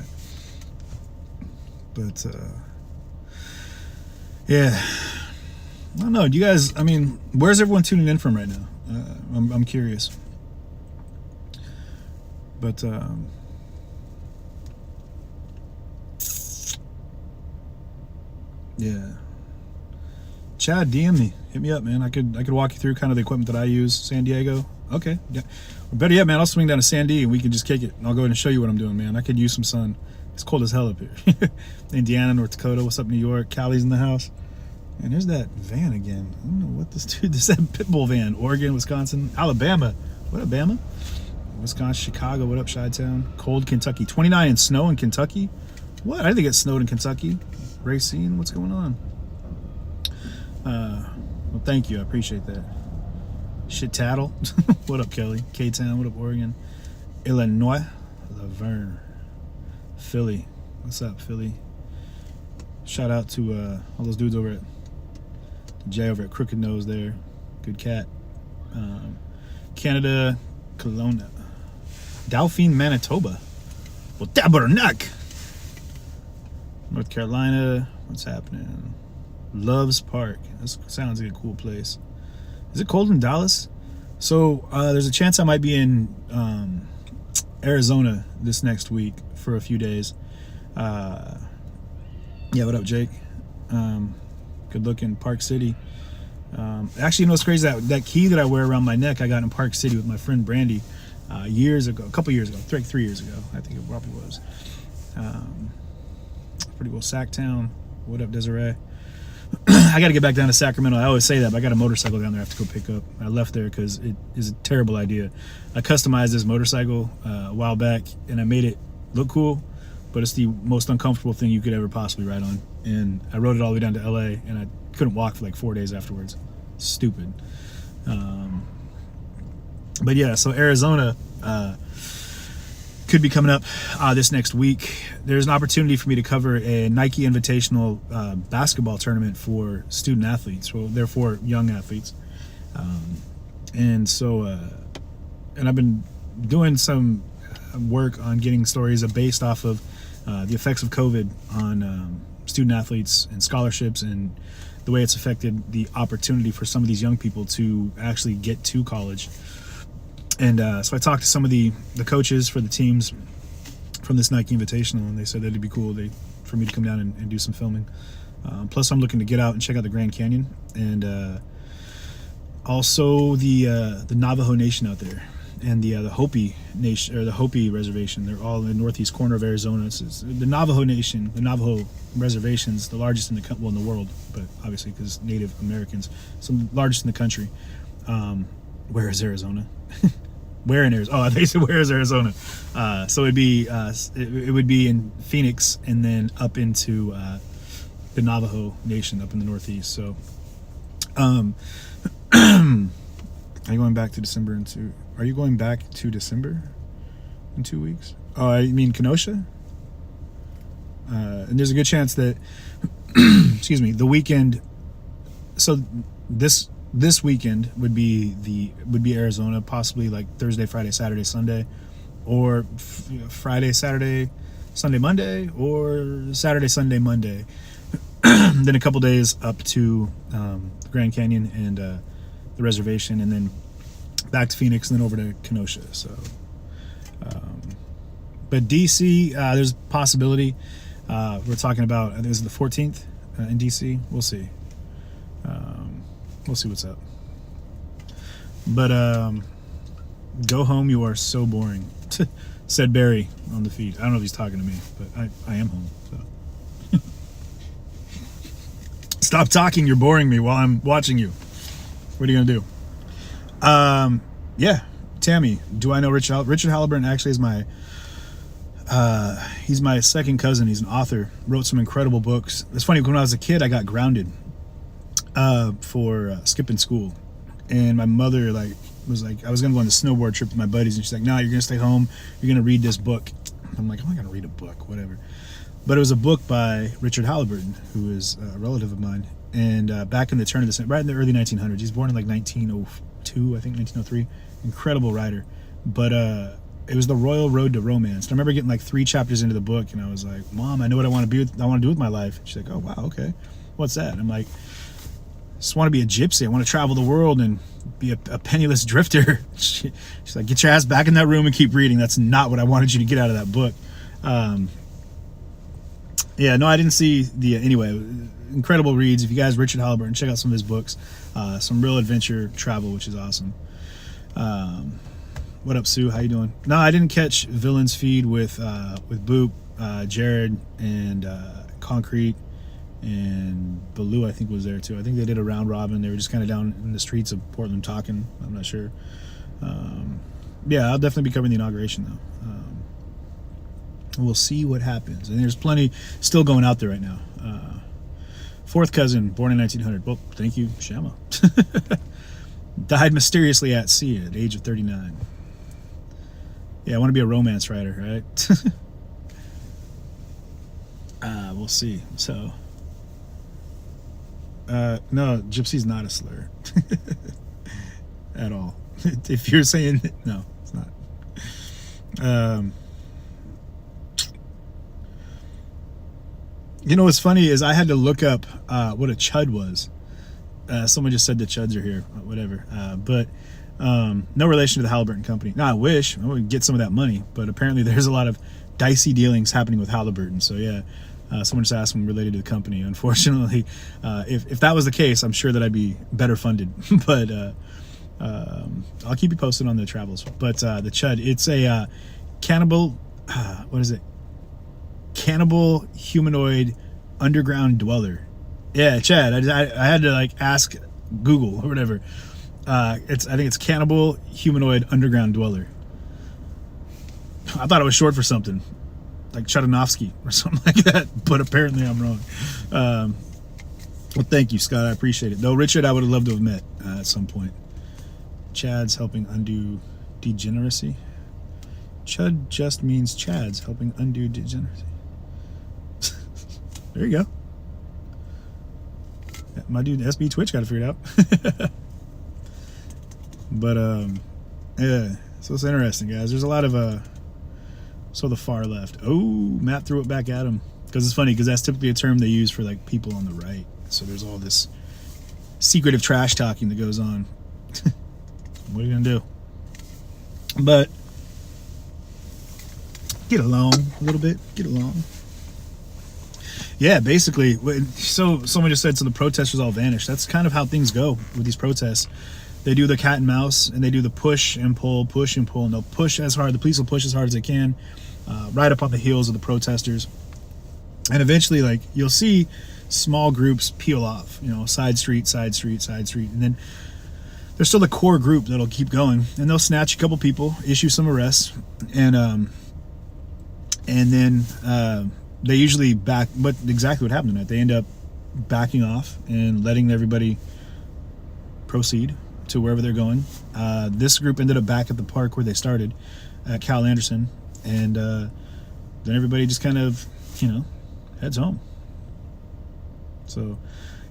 But yeah, I don't know. Do you guys? I mean, where's everyone tuning in from right now? I'm curious. But yeah, Chad, DM me, hit me up, man. I could walk you through kind of the equipment that I use. San Diego, okay. Yeah, or better yet, man, I'll swing down to San D and we can just kick it. And I'll go ahead and show you what I'm doing, man. I could use some sun. It's cold as hell up here. Indiana, North Dakota, what's up, New York? Cali's in the house. And there's that van again. I don't know what this dude. This is that Pitbull van. Oregon, Wisconsin, Alabama. What up, Bama? Wisconsin, Chicago. What up, Chi-Town? Cold Kentucky. 29 and snow in Kentucky. What? I didn't think it snowed in Kentucky. Racine, what's going on? Well, thank you. I appreciate that. Shit tattle. What up, Kelly? K-Town. What up, Oregon? Illinois. Laverne. Philly. What's up, Philly? Shout out to all those dudes over at Jay over at Crooked Nose there. Good cat. Canada, Kelowna. Dauphine, Manitoba. Well, Tabernacle. North Carolina. What's happening? Loves Park. That sounds like a cool place. Is it cold in Dallas? So there's a chance I might be in Arizona this next week for a few days. Yeah, what up, Jake? Good looking, Park City. Actually, you know what's crazy? That key that I wear around my neck, I got in Park City with my friend Brandy years ago, a couple years ago, 3 years ago, I think it probably was. Pretty well, Sacktown. What up, Desiree? I got to get back down to Sacramento. I always say that, but I got a motorcycle down there I have to go pick up. I left there because it is a terrible idea. I customized this motorcycle a while back, and I made it look cool, but it's the most uncomfortable thing you could ever possibly ride on. And I rode it all the way down to LA, and I couldn't walk for like 4 days afterwards. Stupid. But yeah, so Arizona could be coming up this next week. There's an opportunity for me to cover a Nike Invitational basketball tournament for student athletes, well, therefore young athletes. And so, and I've been doing some work on getting stories based off of the effects of COVID on student athletes and scholarships, and the way it's affected the opportunity for some of these young people to actually get to college. And so I talked to some of the coaches for the teams from this Nike Invitational, and they said that it'd be cool for me to come down and do some filming. Plus, I'm looking to get out and check out the Grand Canyon, and also the Navajo Nation out there, and the Hopi Nation, or the Hopi Reservation. They're all in the northeast corner of Arizona. It's the Navajo Nation, the Navajo Reservation's the largest in the world, but obviously because Native Americans, so the largest in the country. Where is Arizona? Where in Arizona? Oh, they said where is Arizona? So it'd be it would be in Phoenix, and then up into the Navajo Nation up in the northeast. So, are you going back to December Are you going back to December in 2 weeks? Oh, I mean Kenosha. And there's a good chance that, excuse me, the weekend. So this weekend would be Arizona, possibly like Thursday, Friday, Saturday, Sunday, or Friday, Saturday, Sunday, Monday, or Saturday, Sunday, Monday. Then a couple days up to the Grand Canyon and the reservation, and then back to Phoenix, and then over to Kenosha. So, but DC, there's a possibility. We're talking about, I think this is the 14th in DC. We'll see. We'll see what's up. But go home, you are so boring, said Barry on the feed. I don't know if he's talking to me, but I am home. So. Stop talking, you're boring me while I'm watching you. What are you gonna do? Yeah, Tammy, do I know Richard Halliburton? Actually is my he's my second cousin. He's an author, wrote some incredible books. It's funny, when I was a kid I got grounded for skipping school, and my mother was like, I was gonna go on the snowboard trip with my buddies, and she's like, no, you're gonna stay home, you're gonna read this book. I'm like, I'm not gonna read a book, whatever. But it was a book by Richard Halliburton, who is a relative of mine, and back in the turn of the century, right in the early 1900s. He's born in like 1902, I think 1903. Incredible writer. But it was The Royal Road to Romance. And I remember getting like 3 chapters into the book, and I was like, Mom, I know what I want to do with my life. And she's like, oh wow, okay, what's that? And I'm like, I just want to be a gypsy. I want to travel the world and be a penniless drifter. She's like, get your ass back in that room and keep reading. That's not what I wanted you to get out of that book. Yeah, no, I didn't see anyway, incredible reads. If you guys, Richard Halliburton, check out some of his books. Some real adventure travel, which is awesome. What up, Sue? How you doing? No, I didn't catch Villain's feed with Boop, Jared, and Concrete, and Baloo, I think, was there too. I think they did a round robin. They were just kind of down in the streets of Portland talking. I'm not sure. Yeah, I'll definitely be covering the inauguration though. We'll see what happens. And there's plenty still going out there right now. Fourth cousin, born in 1900. Well, thank you, Shama. Died mysteriously at sea at the age of 39. Yeah, I want to be a romance writer, right? We'll see. So, no, gypsy's not a slur at all. If you're saying no, it's not. You know what's funny is I had to look up what a chud was. Someone just said the chuds are here, whatever. But no relation to the Halliburton Company. Now, I wish I would get some of that money, but apparently there's a lot of dicey dealings happening with Halliburton. So yeah, someone just asked me related to the company. Unfortunately, if that was the case, I'm sure that I'd be better funded. But I'll keep you posted on the travels. But the Chud, it's a cannibal. What is it? Cannibal humanoid underground dweller. Yeah, Chad. I had to like ask Google or whatever. I think it's cannibal humanoid underground dweller. I thought it was short for something like Chudanovsky or something like that, but apparently I'm wrong. Well, thank you, Scott. I appreciate it. Though Richard, I would have loved to have met at some point. Chad's helping undo degeneracy. Chud just means Chad's helping undo degeneracy. There you go. My dude SB Twitch got it figured out. But yeah, so it's interesting, guys. There's a lot of so the far left. Oh, Matt threw it back at him because it's funny because that's typically a term they use for like people on the right. So there's all this secretive trash talking that goes on. What are you gonna do? But get along a little bit. Get along. Yeah, basically. So someone just said, so the protesters all vanished. That's kind of how things go with these protests. They do the cat and mouse, and they do the push and pull, and they'll push as hard. The police will push as hard as they can, right up on the heels of the protesters. And eventually, like, you'll see small groups peel off, you know, side street, and then there's still the core group that'll keep going, and they'll snatch a couple people, issue some arrests, and then they usually back. But exactly what happened tonight, they end up backing off and letting everybody proceed to wherever they're going. This group ended up back at the park where they started, at Cal Anderson, and then everybody just kind of, you know, heads home. So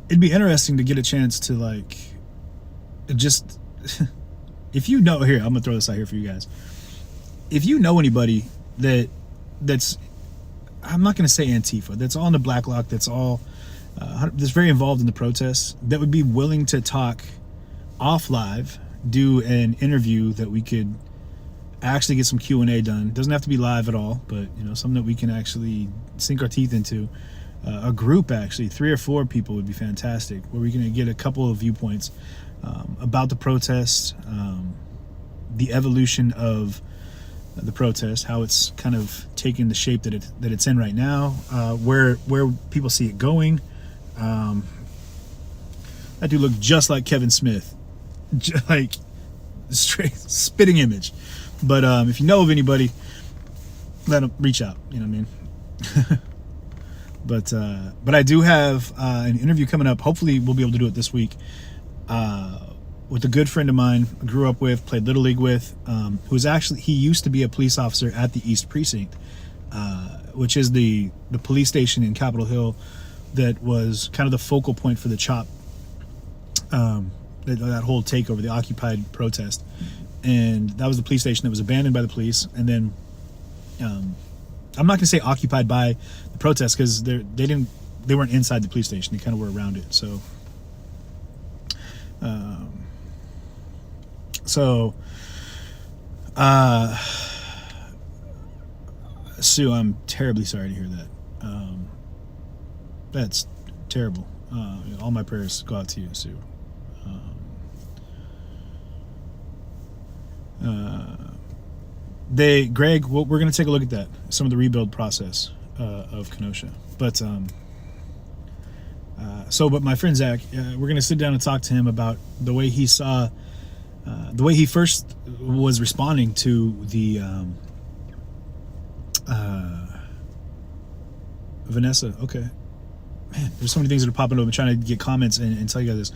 it'd be interesting to get a chance to like just if you know, here, I'm gonna throw this out here for you guys. If you know anybody that's I'm not gonna say Antifa, that's all in the Black Lock, that's all that's very involved in the protests, that would be willing to talk off live, do an interview that we could actually get some Q&A done. Doesn't have to be live at all, but you know, something that we can actually sink our teeth into. A group, actually 3 or 4 people would be fantastic, where we can get a couple of viewpoints about the protests, the evolution of the protest, how it's kind of taken the shape that it's in right now, where people see it going. That dude looked just like Kevin Smith, like straight spitting image. But if you know of anybody, let them reach out. You know what I mean? But I do have an interview coming up. Hopefully we'll be able to do it this week with a good friend of mine I grew up with, played Little League with, who's actually, he used to be a police officer at the East Precinct, which is the police station in Capitol Hill that was kind of the focal point for the CHOP, that whole takeover, the Occupy protest. And that was the police station that was abandoned by the police. And then I'm not going to say occupied by the protests, because they weren't inside the police station. They kind of were around it. Sue, I'm terribly sorry to hear that. That's terrible. All my prayers go out to you, Sue. Greg, we're going to take a look at that, some of the rebuild process of Kenosha. But but my friend Zach, we're going to sit down and talk to him about the way he saw, the way he first was responding to the Vanessa. Okay, man, there's so many things that are popping up. I'm trying to get comments and tell you guys this.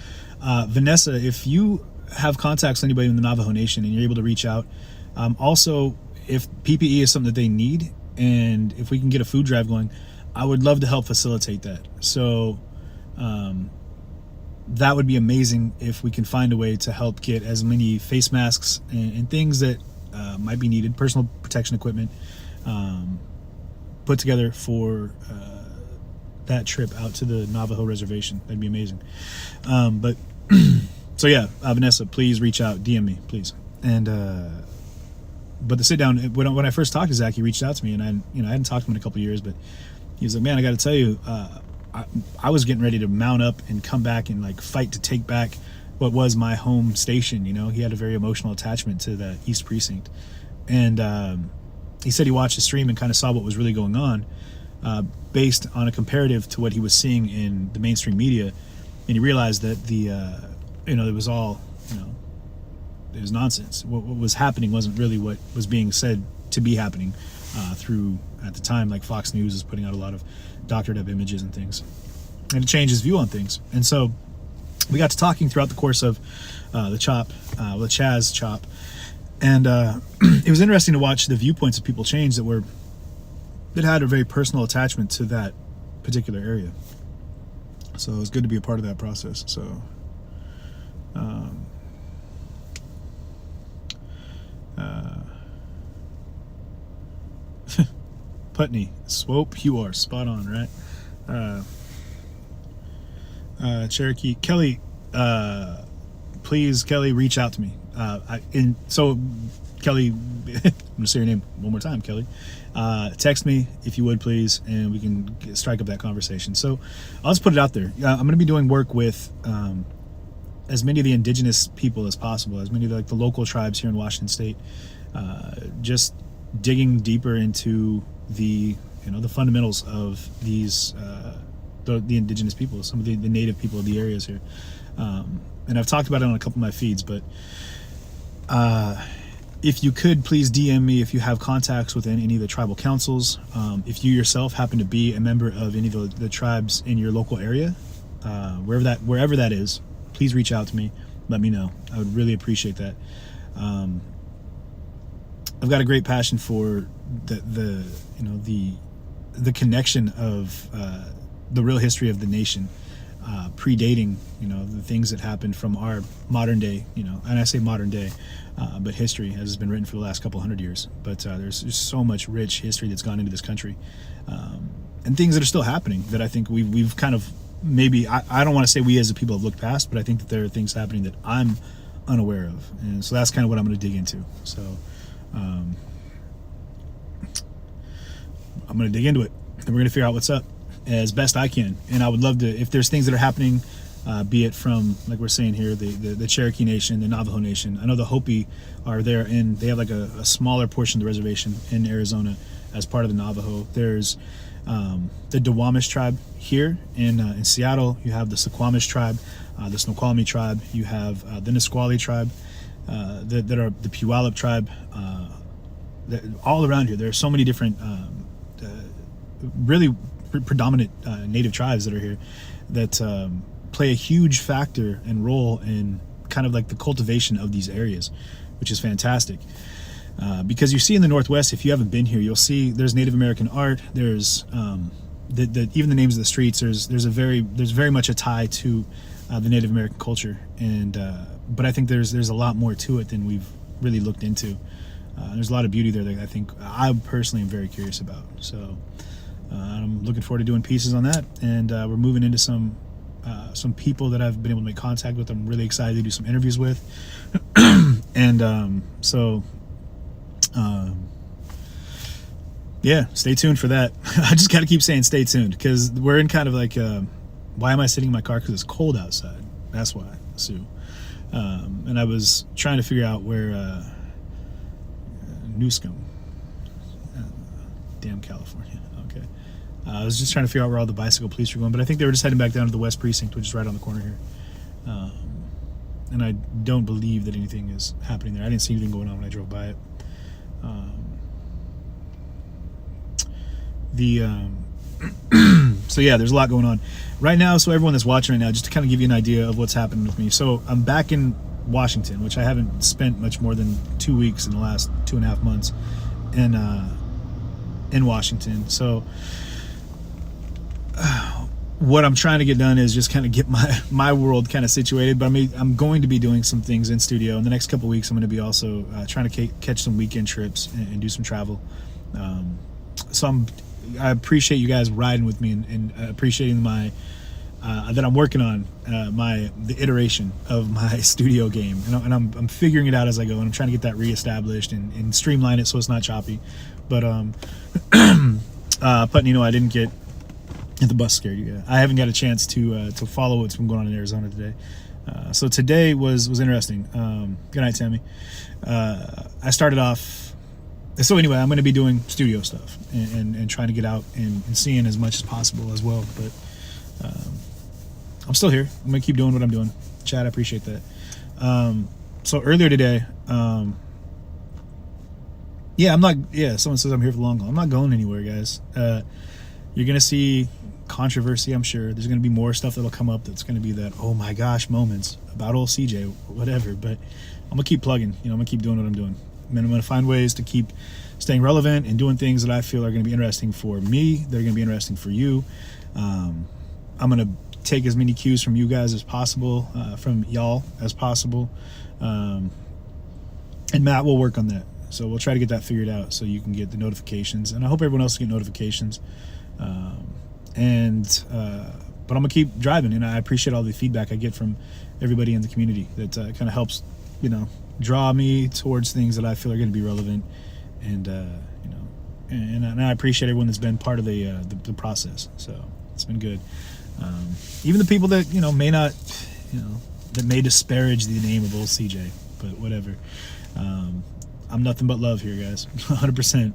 Vanessa, if you have contacts with anybody in the Navajo Nation and you're able to reach out, also if PPE is something that they need, and if we can get a food drive going, I would love to help facilitate that. So that would be amazing if we can find a way to help get as many face masks and things that might be needed, personal protection equipment, put together for that trip out to the Navajo reservation. That'd be amazing. But so yeah, Vanessa, please reach out, DM me, please. And but the sit down, when I first talked to Zach, he reached out to me, and I hadn't talked to him in a couple of years, but he was like, man, I got to tell you, I was getting ready to mount up and come back and like fight to take back what was my home station. He had a very emotional attachment to the East Precinct, and he said he watched the stream and kind of saw what was really going on, based on a comparative to what he was seeing in the mainstream media, and he realized that it was all, it was nonsense. What was happening wasn't really what was being said to be happening, through, at the time, like Fox News was putting out a lot of doctored up images and things, and it changed his view on things. And so we got to talking throughout the course of the Chaz Chop, and it was interesting to watch the viewpoints of people change that had a very personal attachment to that particular area. So it was good to be a part of that process. So Putney, Swope, you are spot on, right? Cherokee, Kelly, please, Kelly, reach out to me. Kelly, I'm gonna say your name one more time, Kelly. Text me if you would, please, and we can strike up that conversation. So I'll just put it out there. I'm going to be doing work with as many of the indigenous people as possible, as many of the local tribes here in Washington State, just digging deeper into the fundamentals of these the indigenous people, some of the native people of the areas here. And I've talked about it on a couple of my feeds, but if you could, please DM me if you have contacts with any of the tribal councils. If you yourself happen to be a member of any of the tribes in your local area, wherever that is, please reach out to me. Let me know. I would really appreciate that. I've got a great passion for the connection of the real history of the nation, predating the things that happened from our modern day, and I say modern day, but history as has been written for the last couple hundred years. But there's just so much rich history that's gone into this country, and things that are still happening that I think we've kind of, maybe, I don't want to say we as a people have looked past, but I think that there are things happening that I'm unaware of, and so that's kind of what I'm going to dig into. So I'm going to dig into it, and we're going to figure out what's up as best I can. And I would love to, if there's things that are happening, be it from, like we're saying here, the Cherokee Nation, the Navajo Nation. I know the Hopi are there, and they have like a smaller portion of the reservation in Arizona as part of the Navajo. There's the Duwamish tribe here in Seattle. You have the Suquamish tribe, the Snoqualmie tribe. You have the Nisqually tribe, that are the Puyallup tribe. All around here, there are so many different, really predominant native tribes that are here that play a huge factor and role in kind of like the cultivation of these areas, which is fantastic. Because you see in the Northwest, if you haven't been here, you'll see there's Native American art. There's even the names of the streets. There's very much a tie to the Native American culture, and but I think there's a lot more to it than we've really looked into. There's a lot of beauty there that I think I personally am very curious about. So I'm looking forward to doing pieces on that, and we're moving into some people that I've been able to make contact with. I'm really excited to do some interviews with, and yeah, stay tuned for that. I just gotta keep saying stay tuned, because we're in kind of like why am I sitting in my car? Because it's cold outside. That's why, Sue. And I was trying to figure out where Newscomb, damn California. Okay, I was just trying to figure out where all the bicycle police were going, but I think they were just heading back down to the West Precinct, which is right on the corner here. And I don't believe that anything is happening there. I didn't see anything going on when I drove by it. So yeah, there's a lot going on right now. So everyone that's watching right now, just to kind of give you an idea of what's happening with me. So I'm back in Washington, which I haven't spent much more than 2 weeks in the last 2.5 months in Washington. So what I'm trying to get done is just kind of get my world kind of situated. But I'm going to be doing some things in studio in the next couple of weeks. I'm going to be also trying to catch some weekend trips and do some travel. So I appreciate you guys riding with me and appreciating my that I'm working on the iteration of my studio game, and I'm figuring it out as I go, and I'm trying to get that reestablished and streamline it so it's not choppy. But Putney, I didn't get the bus scared you. I haven't got a chance to follow what's been going on in Arizona today. So today was interesting. Good night, Tammy. I started off. So anyway, I'm going to be doing studio stuff and trying to get out and seeing as much as possible as well. But I'm still here. I'm going to keep doing what I'm doing. Chad, I appreciate that. So earlier today, someone says I'm here for the long haul. I'm not going anywhere, guys. You're going to see controversy, I'm sure. There's going to be more stuff that'll come up that's going to be that, oh my gosh, moments about old CJ, whatever. But I'm going to keep plugging. I'm going to keep doing what I'm doing. And I'm going to find ways to keep staying relevant and doing things that I feel are going to be interesting for me. They're going to be interesting for you. I'm going to take as many cues from you guys as possible, from y'all as possible. And Matt will work on that. So we'll try to get that figured out so you can get the notifications. And I hope everyone else can get notifications. But I'm going to keep driving. And I appreciate all the feedback I get from everybody in the community that kind of helps, draw me towards things that I feel are going to be relevant, and and I appreciate everyone that's been part of the process. So it's been good. Even the people that may not, that may disparage the name of old CJ, but whatever. I'm nothing but love here, guys. 100%.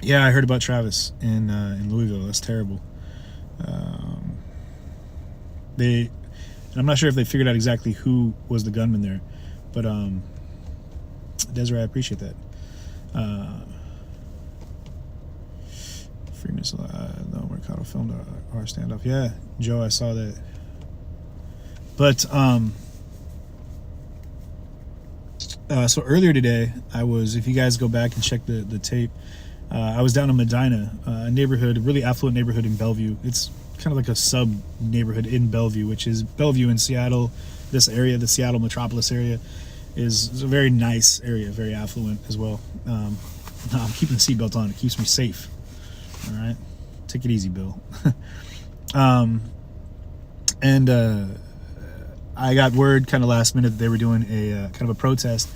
Yeah, I heard about Travis in Louisville. That's terrible. And I'm not sure if they figured out exactly who was the gunman there, but Desiree, I appreciate that. Freeman, no, Mercado filmed our standoff. Yeah, Joe, I saw that. But so earlier today, I was, if you guys go back and check the tape, I was down in Medina, a neighborhood, a really affluent neighborhood in Bellevue. It's kind of like a sub neighborhood in Bellevue, which is Bellevue in Seattle. This area, the Seattle metropolis area, is a very nice area, very affluent as well. I'm keeping the seatbelt on. It keeps me safe. All right, take it easy, Bill. And I got word kind of last minute that they were doing a kind of a protest,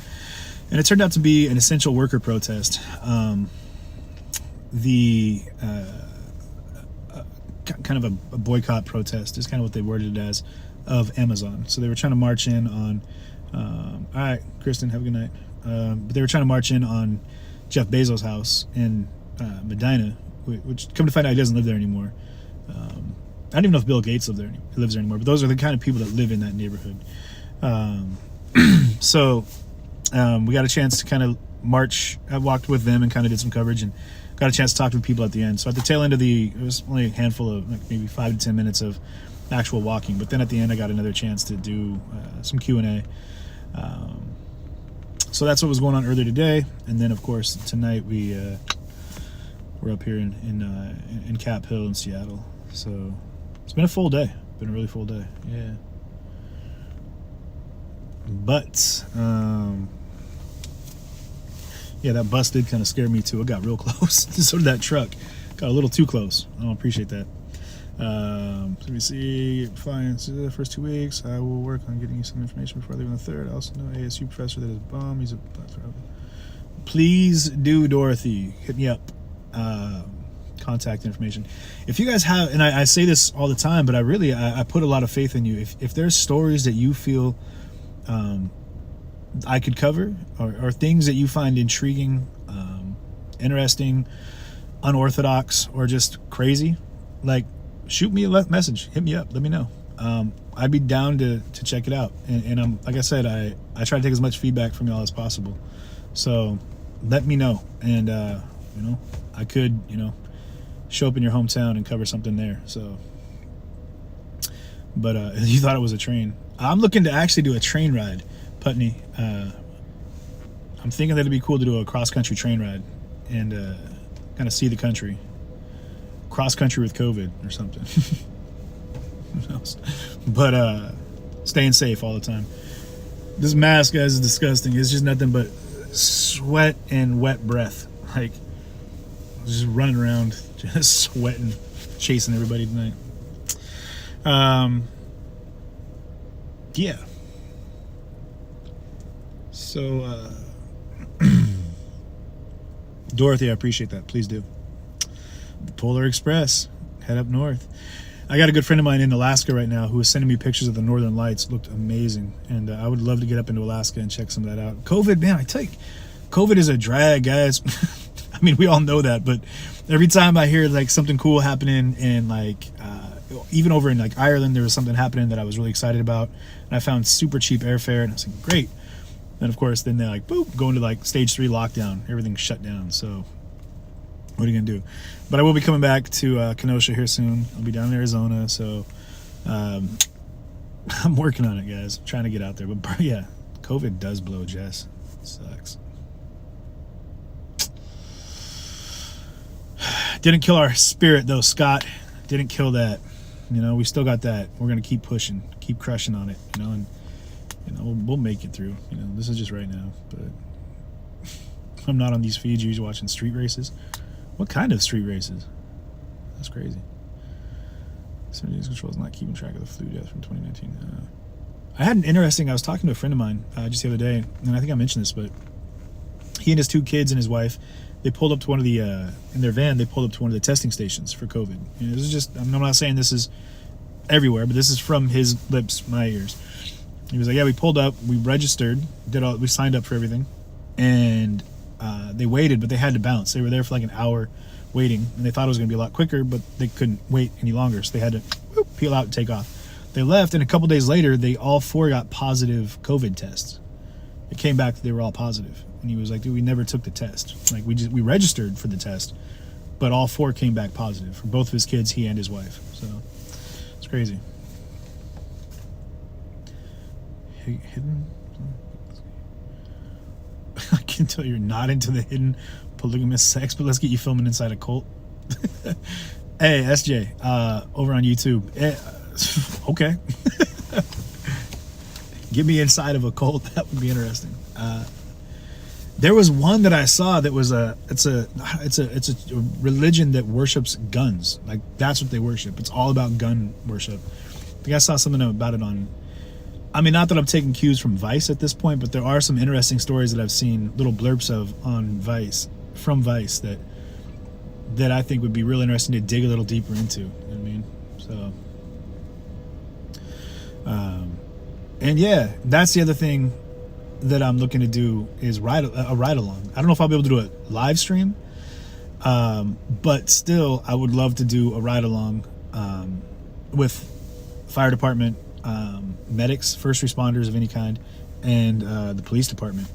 and it turned out to be an essential worker protest. Kind of a boycott protest is kind of what they worded it as, of Amazon. So they were trying to march in on all right, Kristen, have a good night. But they were trying to march in on Jeff Bezos' house in Medina, which, come to find out, he doesn't live there anymore. I don't even know if Bill Gates lives there anymore, but those are the kind of people that live in that neighborhood. So we got a chance to kind of march. I walked with them and kind of did some coverage, and got a chance to talk to people at the end. So at the tail end of it was only a handful of, like, maybe 5 to 10 minutes of actual walking. But then at the end, I got another chance to do some Q&A. So that's what was going on earlier today. And then, of course, tonight we're up here in Cap Hill in Seattle. So it's been a full day. Been a really full day. Yeah. But yeah, that bus did kind of scare me too. It got real close. So did that truck. Got a little too close. I don't appreciate that. Let me see. Fine. So the first 2 weeks, I will work on getting you some information before I leave on the 3rd. I also know ASU professor that is bum. He's a... Please do, Dorothy. Hit me up. Contact information. If you guys have, and I say this all the time, but I put a lot of faith in you. If there's stories that you feel I could cover, or things that you find intriguing, interesting, unorthodox, or just crazy, like, shoot me a message, hit me up, let me know. I'd be down to check it out. And I'm, like I said, I try to take as much feedback from y'all as possible. So let me know. And I could, show up in your hometown and cover something there. So, but you thought it was a train. I'm looking to actually do a train ride, Putney. I'm thinking that it'd be cool to do a cross-country train ride and kind of see the country. Cross-country with COVID or something. Who knows? But staying safe all the time. This mask, guys, is disgusting. It's just nothing but sweat and wet breath. Like, just running around, just sweating. chasing everybody tonight. Yeah. So, Dorothy, I appreciate that. Please do. Polar Express, head up north. I got a good friend of mine in Alaska right now who is sending me pictures of the Northern Lights. Looked amazing, and I would love to get up into Alaska and check some of that out. COVID, man, I tell you, COVID is a drag, guys. I mean, we all know that, but every time I hear like something cool happening in like even over in like Ireland, there was something happening that I was really excited about, and I found super cheap airfare, and I was like, great. And of course, then they're like, boop, go into like stage 3 lockdown. Everything's shut down. So what are you gonna do? But I will be coming back to Kenosha here soon. I'll be down in Arizona, so I'm working on it, guys. I'm trying to get out there. But yeah, COVID does blow, Jess. It sucks. Didn't kill our spirit though, Scott. Didn't kill that. You know, we still got that. We're gonna keep pushing, keep crushing on it. You know, and you know we'll make it through. You know, this is just right now, but I'm not on these feeds. You're usually watching street races. What kind of street races? That's crazy. 7 days control is not keeping track of the flu deaths from 2019. I had an interesting. I was talking to a friend of mine just the other day, and I think I mentioned this, but he and his 2 kids and his wife, they pulled up to one of the in their van. They pulled up to one of the testing stations for COVID. You know, this is just. I'm not saying this is everywhere, but this is from his lips, my ears. He was like, "Yeah, we pulled up, we registered, we signed up for everything, and they waited, but they had to bounce. They were there for like an hour waiting, and they thought it was going to be a lot quicker, but they couldn't wait any longer, so they had to peel out and take off. They left, and a couple days later, they all 4 got positive COVID tests. It came back that they were all positive, and he was like, "Dude, we never took the test. Like we registered for the test, but all 4 came back positive for both of his kids, he and his wife. So it's crazy." Hidden. I can tell you're not into the hidden polygamous sex, but let's get you filming inside a cult. Hey, SJ, over on YouTube. Okay. Get me inside of a cult. That would be interesting. There was one that I saw that was it's a religion that worships guns. Like that's what they worship. It's all about gun worship. I think I saw something about it on. I mean, not that I'm taking cues from Vice at this point, but there are some interesting stories that I've seen little blurbs of on Vice, from Vice, that I think would be real interesting to dig a little deeper into. You know what I mean? So, and yeah, that's the other thing that I'm looking to do is a ride along. I don't know if I'll be able to do a live stream, but still, I would love to do a ride along with fire department, medics, first responders of any kind, and the police department.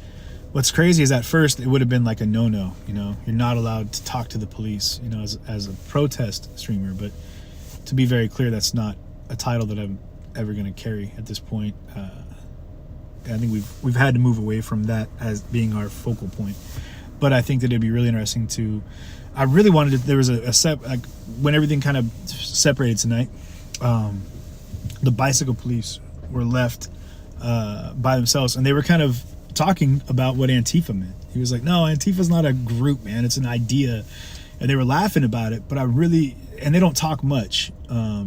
What's crazy is at first it would have been like a no-no. You know, you're not allowed to talk to the police. You know, as a protest streamer. But to be very clear, that's not a title that I'm ever going to carry at this point. I think we've had to move away from that as being our focal point. But I think that it'd be really interesting to. I really wanted to. There was a like when everything kind of separated tonight. The bicycle police were left by themselves, and they were kind of talking about what Antifa meant. He was like, "No, Antifa's not a group, man. It's an idea," and they were laughing about it. But and they don't talk much. I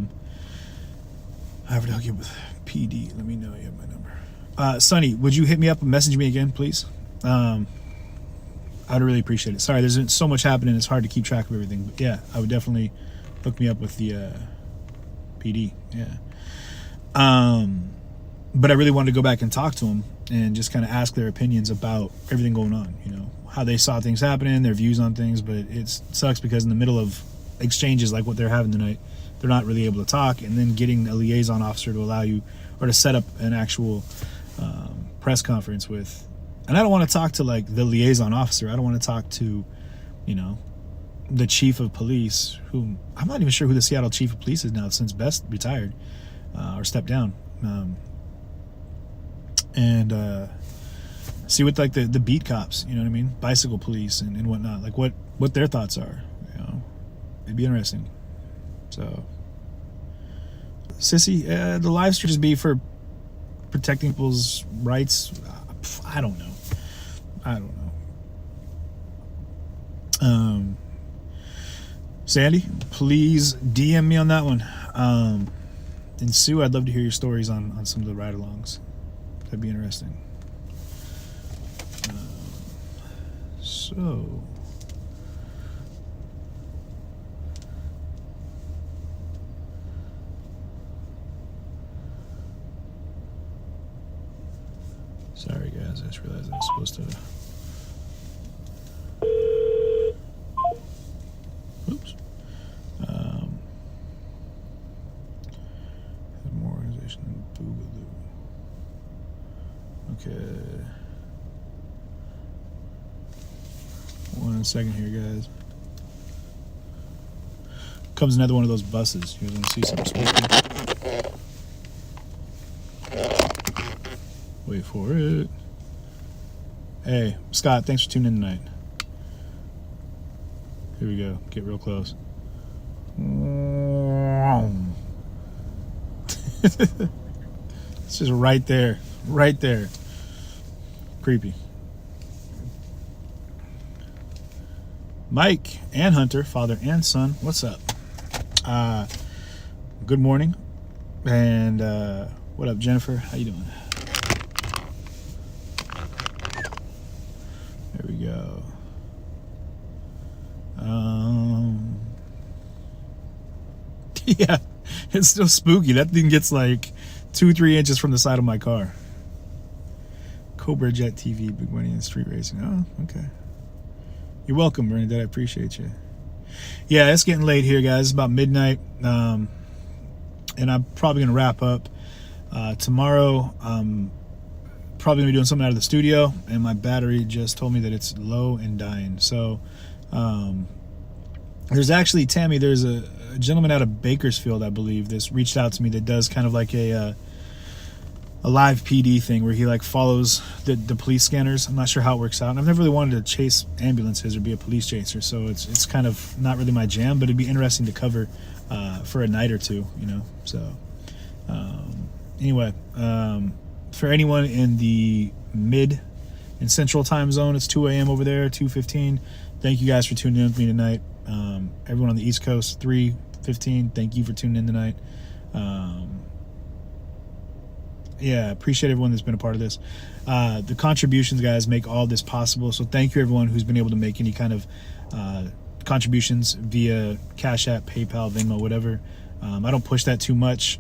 have to hook you up with PD. Let me know you have my number. Sonny, would you hit me up and message me again, please? I'd really appreciate it. Sorry, there's so much happening. It's hard to keep track of everything. But yeah, I would definitely hook me up with the PD. Yeah. But I really wanted to go back and talk to them and just kind of ask their opinions about everything going on, you know, how they saw things happening, their views on things. But it sucks because in the middle of exchanges like what they're having tonight, they're not really able to talk, and then getting a liaison officer to allow you or to set up an actual press conference with. And I don't want to talk to like the liaison officer. I don't want to talk to, you know, the chief of police, who I'm not even sure who the Seattle chief of police is now since Best retired or stepped down. And see what like the beat cops, you know what I mean, bicycle police and whatnot, like what their thoughts are. You know, it'd be interesting. So, Sissy, the live stream just be for protecting people's rights. I don't know. Sandy, please DM me on that one. And Sue, I'd love to hear your stories on some of the ride-alongs. That'd be interesting. So... Sorry, guys. I just realized I was supposed to... Oops. Have more organization than Boogaloo. Okay. 1 second here, guys. Comes another one of those buses. You guys want to see something spooky? Wait for it. Hey, Scott, thanks for tuning in tonight. Here we go. Get real close. It's just right there. Right there. Creepy. Mike and Hunter, father and son, what's up? Good morning. And what up, Jennifer? How you doing? There we go. Yeah, it's still spooky. That thing gets like 2-3 inches from the side of my car. Cobra Jet TV, big money in street racing. Oh, okay. You're welcome, Bernadette. I appreciate you. Yeah, it's getting late here, guys. It's about midnight. And I'm probably going to wrap up. Tomorrow, probably going to be doing something out of the studio. And my battery just told me that it's low and dying. So, there's actually, Tammy, there's a gentleman out of Bakersfield, I believe, that's reached out to me that does kind of like a live PD thing where he like follows the police scanners. I'm not sure how it works out. And I've never really wanted to chase ambulances or be a police chaser, so it's kind of not really my jam, but it'd be interesting to cover for a night or two, you know. So anyway, for anyone in the mid and central time zone, it's 2 a.m. over there, 2:15. Thank you guys for tuning in with me tonight. Everyone on the East Coast, 3:15. Thank you for tuning in tonight. Yeah, appreciate everyone that's been a part of this. The contributions, guys, make all this possible. So thank you, everyone who's been able to make any kind of contributions via Cash App, PayPal, Venmo, whatever. I don't push that too much,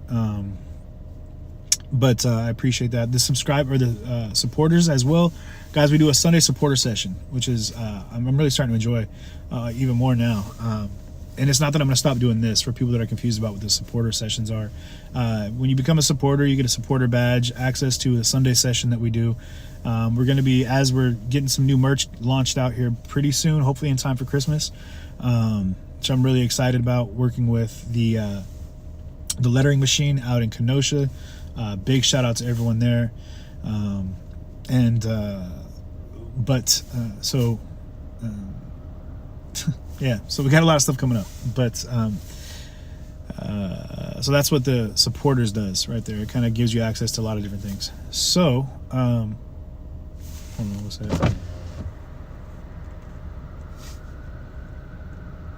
but I appreciate that. The supporters as well, guys. We do a Sunday supporter session, which is I'm really starting to enjoy even more now. And it's not that I'm going to stop doing this for people that are confused about what the supporter sessions are. When you become a supporter, you get a supporter badge, access to a Sunday session that we do. We're going to be, as we're getting some new merch launched out here pretty soon, hopefully in time for Christmas, which I'm really excited about, working with the lettering machine out in Kenosha. Big shout out to everyone there. Yeah, so we got a lot of stuff coming up, but so that's what the supporters does right there. It kind of gives you access to a lot of different things. So, hold on, what's that?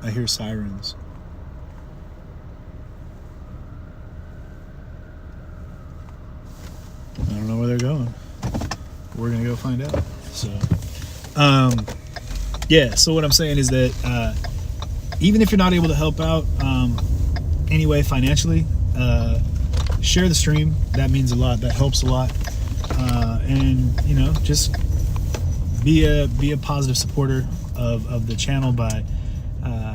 I hear sirens. I don't know where they're going. We're gonna go find out. So, yeah, so what I'm saying is that even if you're not able to help out anyway financially, share the stream. That means a lot. That helps a lot. And, you know, just be a positive supporter of the channel by,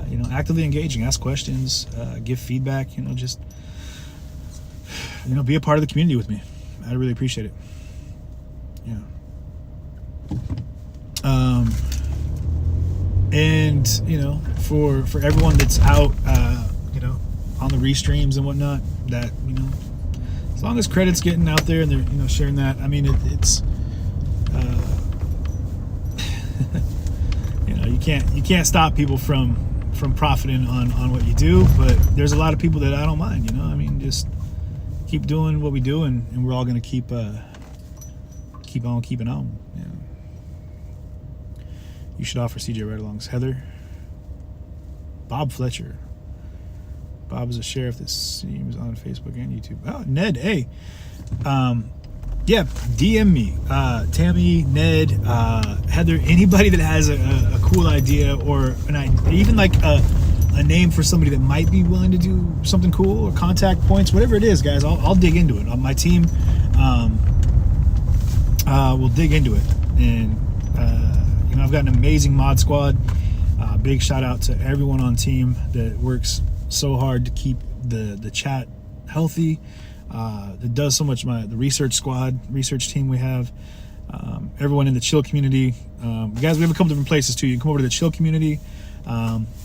you know, actively engaging, ask questions, give feedback, you know, just, you know, be a part of the community with me. I really appreciate it. Yeah. And, you know, for everyone that's out, you know, on the restreams and whatnot, that, you know, as long as credit's getting out there and they're, you know, sharing that, I mean, it's, you know, you can't stop people from profiting on what you do, but there's a lot of people that I don't mind, you know, I mean, just keep doing what we do, and we're all going to keep on keeping on. Yeah. You should offer CJ ride-alongs. Heather, Bob Fletcher. Bob is a sheriff that seems on Facebook and YouTube. Oh, Ned, hey. Yeah, DM me. Tammy, Ned, Heather, anybody that has a cool idea or even like a name for somebody that might be willing to do something cool or contact points, whatever it is, guys, I'll dig into it. My team will dig into it. And, I've got an amazing mod squad. Big shout out to everyone on team that works so hard to keep the chat healthy. That does so much. The research team we have, everyone in the chill community. Guys, we have a couple different places too. You can come over to the chill community.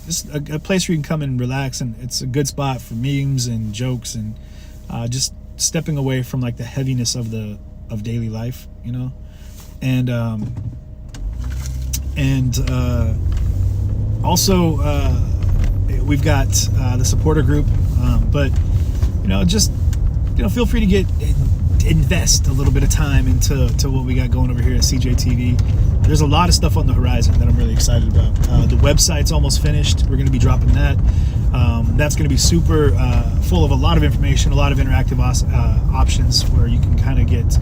This is a place where you can come and relax, and it's a good spot for memes and jokes and just stepping away from like the heaviness of daily life, and also we've got the supporter group, but feel free to invest a little bit of time into what we got going over here at CJTV. There's a lot of stuff on the horizon that I'm really excited about. The website's almost finished. We're going to be dropping that. That's going to be super full of a lot of information, a lot of interactive options where you can kind of get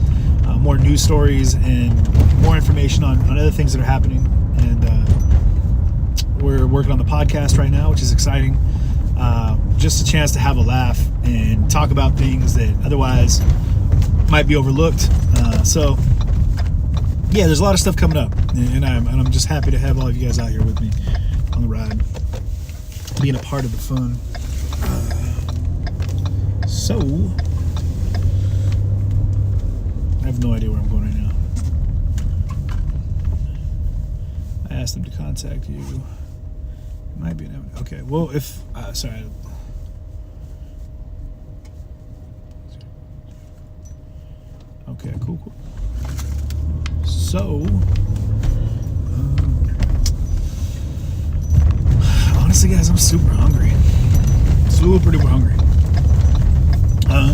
more news stories and more information on other things that are happening. And we're working on the podcast right now, which is exciting. Just a chance to have a laugh and talk about things that otherwise might be overlooked. So yeah, there's a lot of stuff coming up, and I'm just happy to have all of you guys out here with me on the ride, being a part of the fun. So I have no idea where I'm going right now. I asked them to contact you. It might be an okay. Well, if sorry. Okay, cool. So, honestly, guys, I'm super hungry. Super duper hungry. I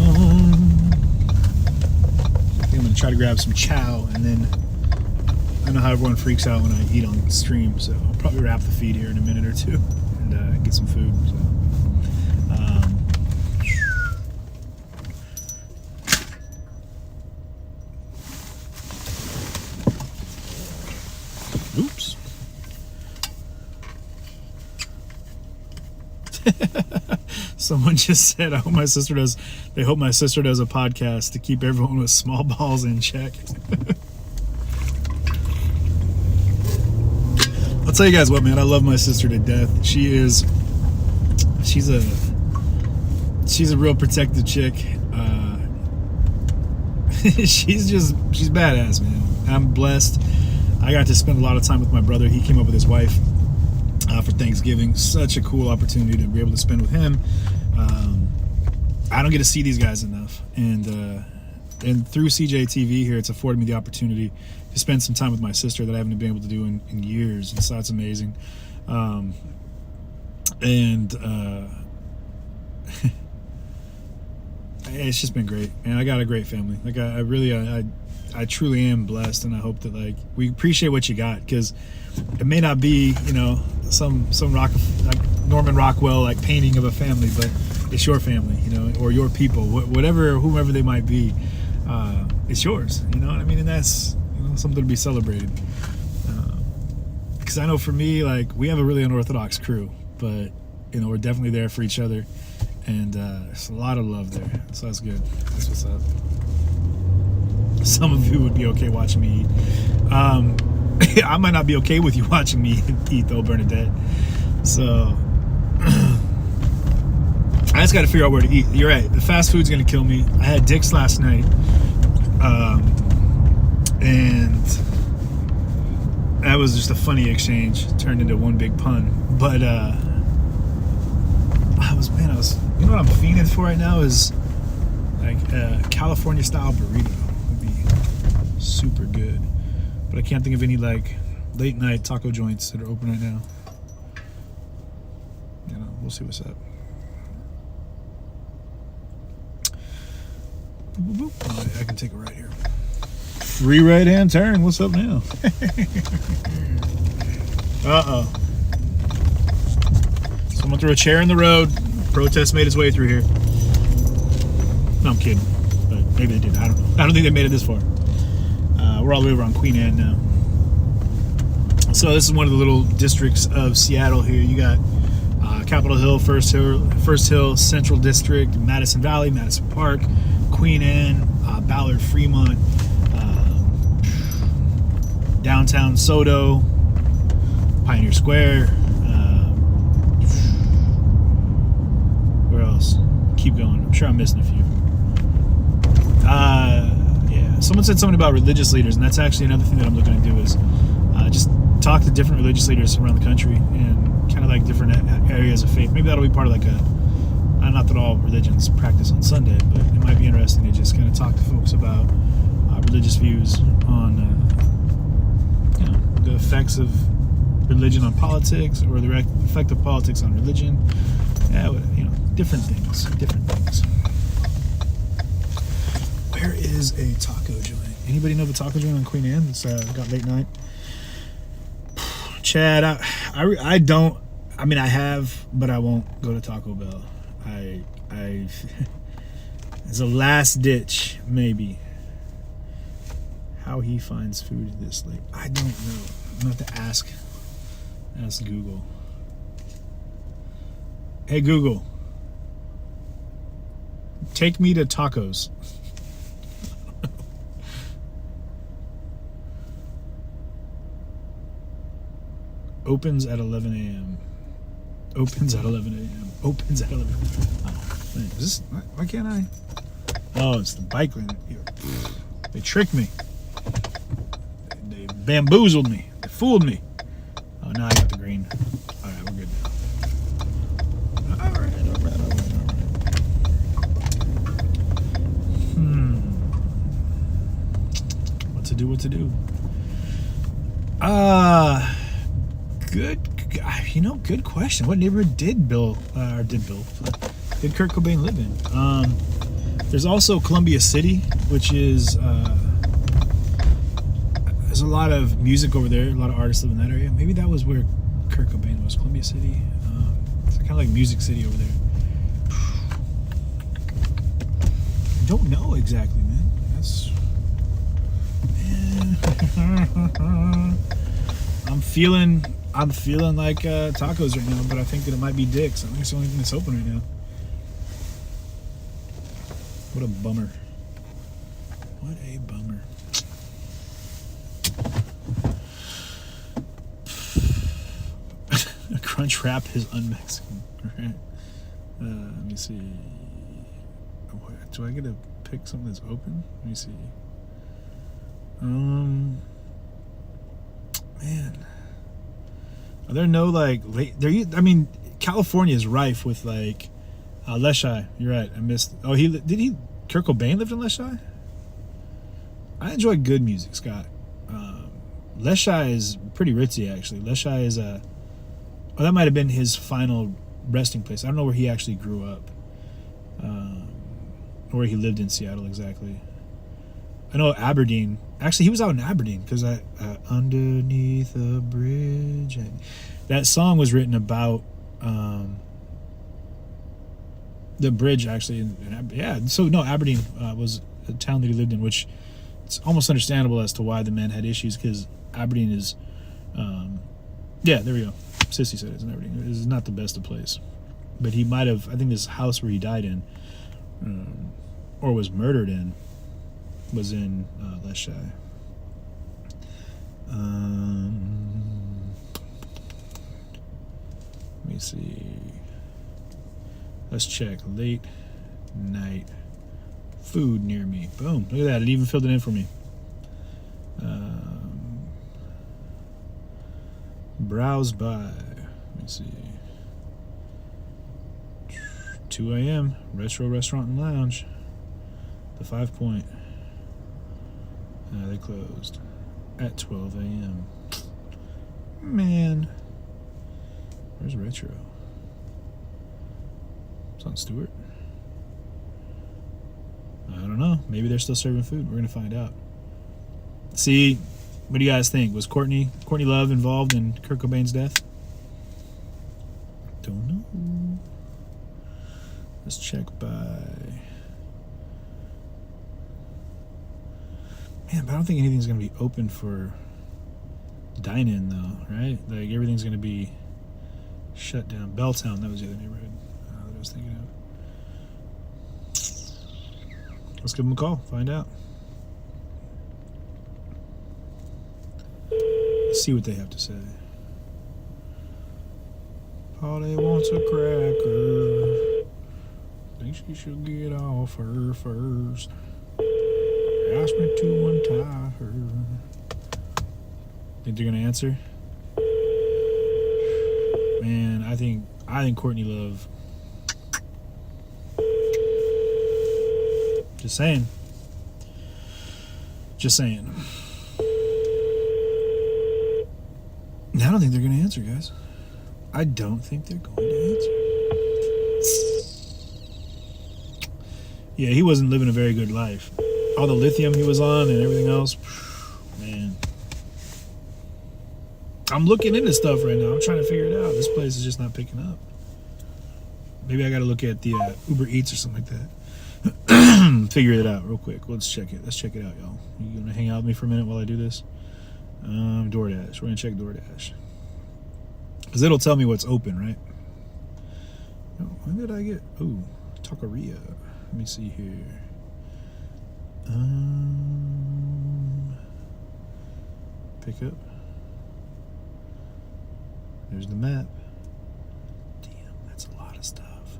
think I'm gonna try to grab some chow, and then I know how everyone freaks out when I eat on stream, so I'll probably wrap the feed here in a minute or two and get some food. So. Oops. Someone just said, they hope my sister does a podcast to keep everyone with small balls in check. I'll tell you guys what, man, I love my sister to death. She's a real protective chick. She's badass, man. I'm blessed. I got to spend a lot of time with my brother. He came up with his wife for Thanksgiving. Such a cool opportunity to be able to spend with him. I don't get to see these guys enough, and through CJTV here, it's afforded me the opportunity to spend some time with my sister that I haven't been able to do in years, and so that's amazing. It's just been great, man. I got a great family. Like I truly am blessed, and I hope that like we appreciate what you got, because it may not be some Norman Rockwell like painting of a family, but it's your family, or your people, whomever they might be. It's yours, you know what I mean, and that's something to be celebrated. Because I know for me, like, we have a really unorthodox crew, but we're definitely there for each other, and there's a lot of love there, so that's good. That's what's up. Some of you would be okay watching me eat. I might not be okay with you watching me eat though, Bernadette. So I just got to figure out where to eat. You're right. The fast food's gonna kill me. I had Dick's last night, and that was just a funny exchange. Turned into one big pun. But I was. You know what I'm fiending for right now is like California style burrito. Would be super good. But I can't think of any like late night taco joints that are open right now. We'll see what's up. I can take a right here. Free right hand turn. What's up now? So Someone threw a chair in the road. Protest made its way through here. No, I'm kidding. But maybe they did. I don't know. I don't think they made it this far. We're all the way over on Queen Anne now. So this is one of the little districts of Seattle here. You got Capitol Hill, First Hill, Central District, Madison Valley, Madison Park, Queen Anne, Ballard, Fremont, downtown SoDo, Pioneer Square. Where else? Keep going. I'm sure I'm missing a few. Yeah. Someone said something about religious leaders, and that's actually another thing that I'm looking to do is just talk to different religious leaders around the country and kind of like different areas of faith. Maybe that'll be part of like not that all religions practice on Sunday, but it might be interesting to just kind of talk to folks about religious views on the effects of religion on politics, or the effect of politics on religion. Yeah, different things. Where is a taco joint? Anybody know of a taco joint on Queen Anne that's got late night? Chad, I don't. I mean, I have, but I won't go to Taco Bell. I as a last ditch, maybe. How he finds food this late, I don't know. I'm gonna have to ask Google. Hey Google, take me to tacos. Opens at 11 a.m. Opens at 11 a.m. Opens at 11. Oh, man, is this? Why can't I? Oh, it's the bike lane. They tricked me. They bamboozled me. They fooled me. Oh, now I got the green. All right, we're good now. All right. What to do? Good question. What neighborhood did Kurt Cobain live in? There's also Columbia City, which is there's a lot of music over there. A lot of artists live in that area. Maybe that was where Kurt Cobain was. Columbia City. It's kind of like Music City over there. I don't know exactly, man. I'm feeling like tacos right now, but I think that it might be Dick's. I think it's the only thing that's open right now. What a bummer. What a bummer. Crunch Wrap is un-Mexican. Right. Let me see. Do I get to pick something that's open? Let me see. Man. Are there no like late? I mean, California is rife with like Leschi. You're right. I missed. Oh, Kurt Cobain lived in Leschi. I enjoy good music, Scott. Leschi is pretty ritzy, actually. Leschi is that might have been his final resting place. I don't know where he actually grew up, or where he lived in Seattle exactly. I know Aberdeen. Actually, he was out in Aberdeen because underneath a bridge. That song was written about the bridge, actually. Aberdeen was a town that he lived in, which it's almost understandable as to why the man had issues, because Aberdeen is, there we go. Sissy said it's in Aberdeen. It is not the best of place. But he might have, I think this house where he died in, or was murdered in, was in Leschi. Let me see. Let's check. Late night food near me. Boom. Look at that. It even filled it in for me. Browse by. Let me see. 2 a.m. Retro Restaurant and Lounge. The 5 Point. They closed at 12 a.m. Man. Where's Retro? It's on Stewart. I don't know. Maybe they're still serving food. We're going to find out. See, what do you guys think? Was Courtney Love involved in Kurt Cobain's death? Don't know. Let's check by. Man, but I don't think anything's gonna be open for dine-in though, right? Like everything's gonna be shut down. Belltown, that was the other neighborhood that I was thinking of. Let's give them a call, find out. Let's see what they have to say. Polly wants a cracker. Think she should get off her first. Ask me to untie her. Think they're gonna answer? Man, I think Courtney Love. Just saying. Just saying. I don't think they're gonna answer, guys. I don't think they're going to answer. Yeah, he wasn't living a very good life. All the lithium he was on and everything else, man. I'm looking into stuff right now. I'm trying to figure it out. This place is just not picking up. Maybe I got to look at the Uber Eats or something like that. Figure it out real quick. Let's check it. Let's check it out, y'all. You gonna hang out with me for a minute while I do this? DoorDash. We're gonna check DoorDash. Because it'll tell me what's open, right? Oh, when did I get... Ooh, Taqueria. Let me see here. Pick up. There's the map. Damn, that's a lot of stuff.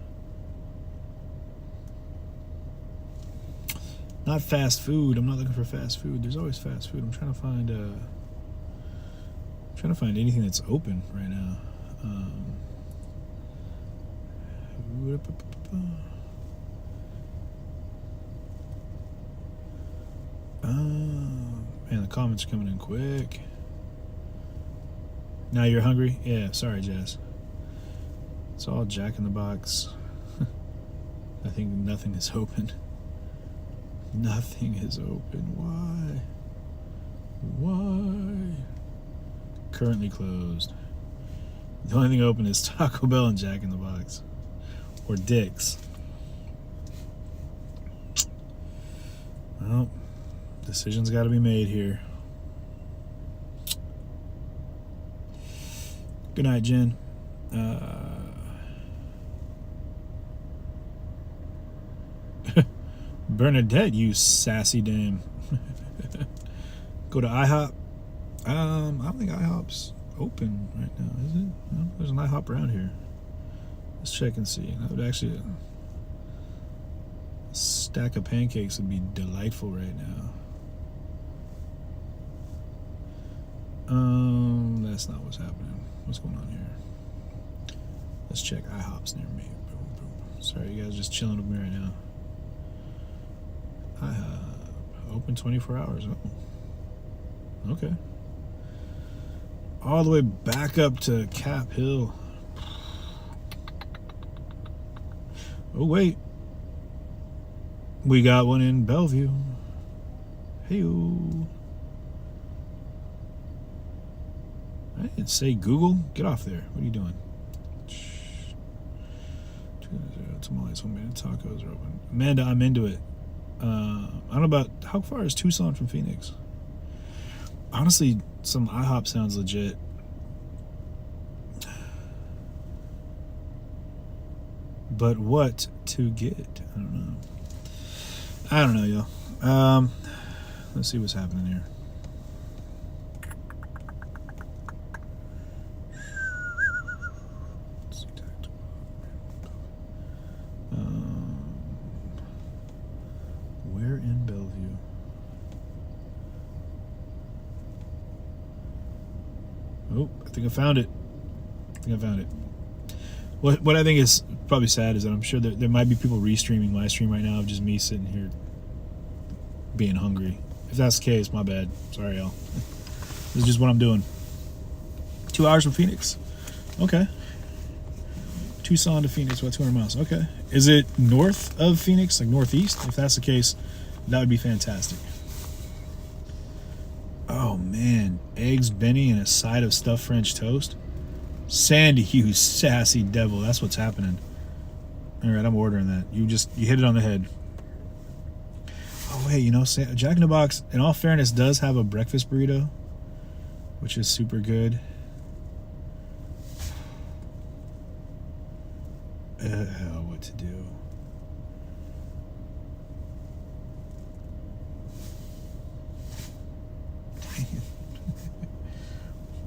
Not fast food. I'm not looking for fast food. There's always fast food. I'm trying to find anything that's open right now. Man, the comments are coming in quick. Now you're hungry? Yeah, sorry, Jess. It's all Jack in the Box. I think nothing is open. Nothing is open. Why? Currently closed. The only thing open is Taco Bell and Jack in the Box. Or Dick's. Well, decisions got to be made here. Good night, Jen. Bernadette, you sassy dame. Go to IHOP. I don't think IHOP's open right now, is it? No, there's an IHOP around here. Let's check and see. That would actually... a stack of pancakes would be delightful right now. That's not what's happening. What's going on here? Let's check IHOP's near me. Boom, boom. Sorry, you guys are just chilling with me right now. IHOP. Open 24 hours. Oh. Okay. All the way back up to Cap Hill. Oh, wait. We got one in Bellevue. Hey-o. I didn't say Google. Get off there. What are you doing? Tamales, homemade tacos are open. Amanda, I'm into it. I don't know about... How far is Tucson from Phoenix? Honestly, some IHOP sounds legit. But what to get? I don't know, y'all. Let's see what's happening here. Where in Bellevue? Oh, I think I found it. What I think is probably sad is that I'm sure that there might be people restreaming my stream right now of just me sitting here being hungry. If that's the case, my bad. Sorry, y'all. This is just what I'm doing. 2 hours from Phoenix. Okay. Tucson to Phoenix, about 200 miles. Okay. Is it north of Phoenix, like northeast? If that's the case, that would be fantastic. Oh, man. Eggs Benny and a side of stuffed French toast? Sandy, you sassy devil. That's what's happening. All right, I'm ordering that. You hit it on the head. Oh wait, you know, Jack in the Box, in all fairness, does have a breakfast burrito, which is super good. What to do?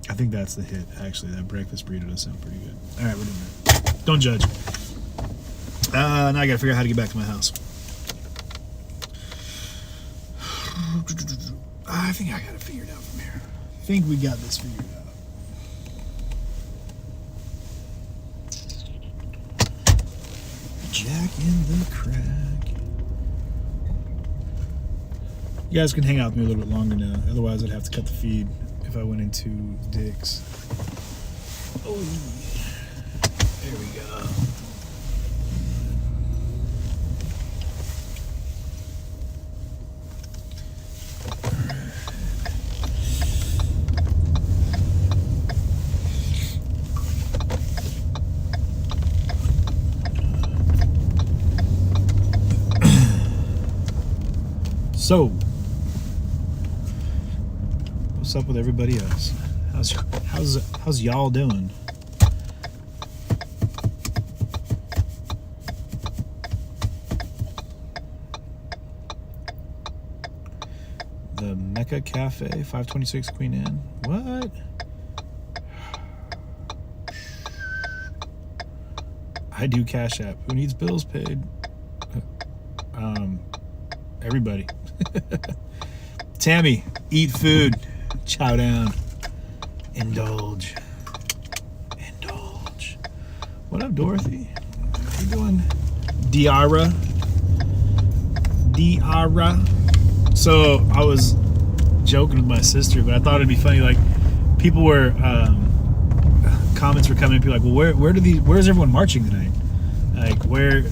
I think that's the hit, actually. That breakfast burrito does sound pretty good. All right, we're doing that. Don't judge. Now I gotta figure out how to get back to my house. I think I got it figured out from here. I think we got this figured out. Jack in the Crack. You guys can hang out with me a little bit longer now. Otherwise, I'd have to cut the feed if I went into Dick's. Oh, there we go. So, what's up with everybody else? How's y'all doing? The Mecca Cafe, 526 Queen Anne. What? I do Cash App. Who needs bills paid? Everybody. Tammy, eat food. Chow down. Indulge. What up, Dorothy? How you doing? Diara. So I was joking with my sister, but I thought it'd be funny. Like, people were comments were coming. People like, well, where's everyone marching tonight? Like, where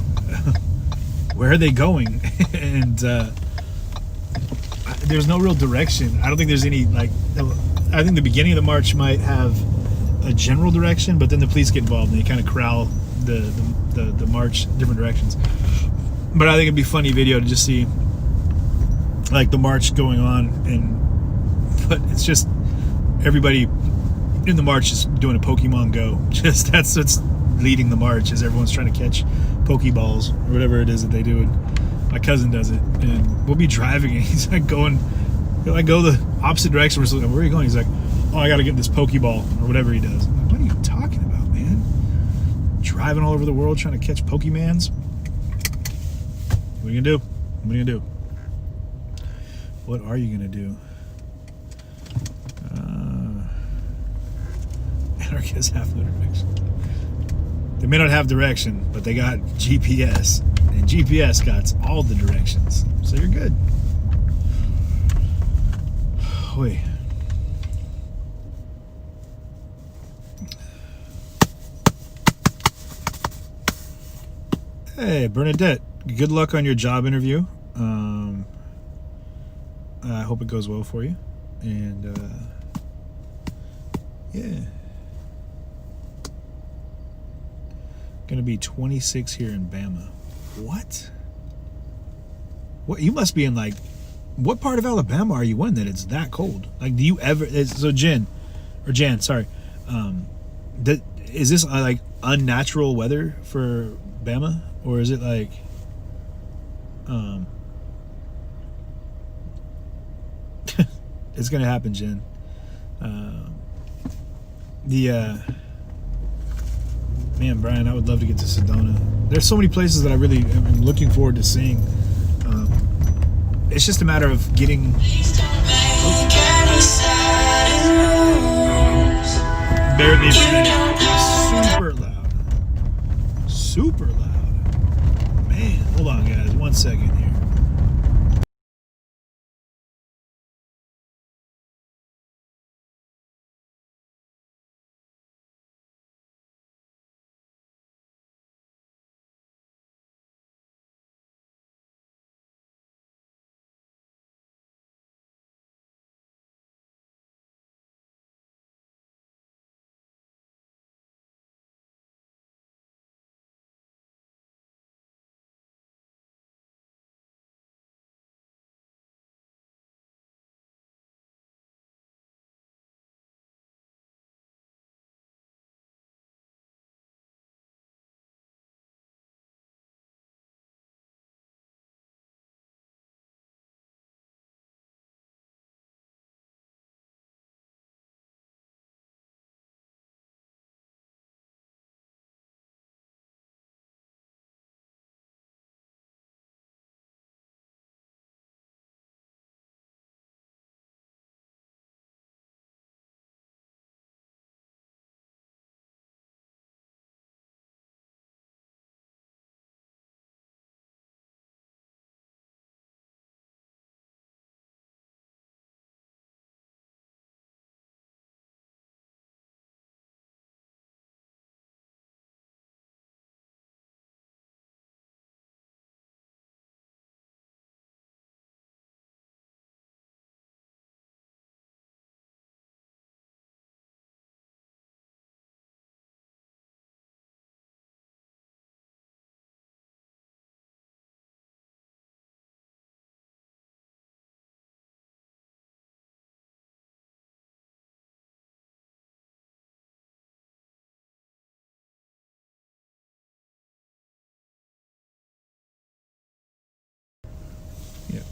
are they going? And there's no real direction. I don't think there's any, like, I think the beginning of the march might have a general direction, but then the police get involved and they kind of corral the march different directions. But I think it'd be a funny video to just see, like, the march going on, but it's just everybody in the march is doing a Pokemon Go. Just that's what's leading the march, is everyone's trying to catch Pokeballs or whatever it is that they do. And my cousin does it, and we'll be driving, and he's like going, he'll like go the opposite direction. We're like, where are you going? He's like, oh, I got to get this Pokeball or whatever he does. I'm like, what are you talking about, man? Driving all over the world trying to catch Pokemans? What are you gonna do? What are you gonna do? What are you gonna do? Anarchists have no direction. They may not have direction, but they got GPS, and GPS got all the directions, so you're good. Wait. Hey, Bernadette. Good luck on your job interview. I hope it goes well for you. And yeah. Gonna be 26 here in Bama. What? You must be in, like, what part of Alabama are you in that it's that cold? Like, do you ever? So Jan, sorry. Is this like unnatural weather for Bama, or is it like? It's gonna happen, Jen. Man, Brian, I would love to get to Sedona. There's so many places that I really am looking forward to seeing. It's just a matter of getting. Bear needs super loud. Super loud. Man, hold on, guys. 1 second here.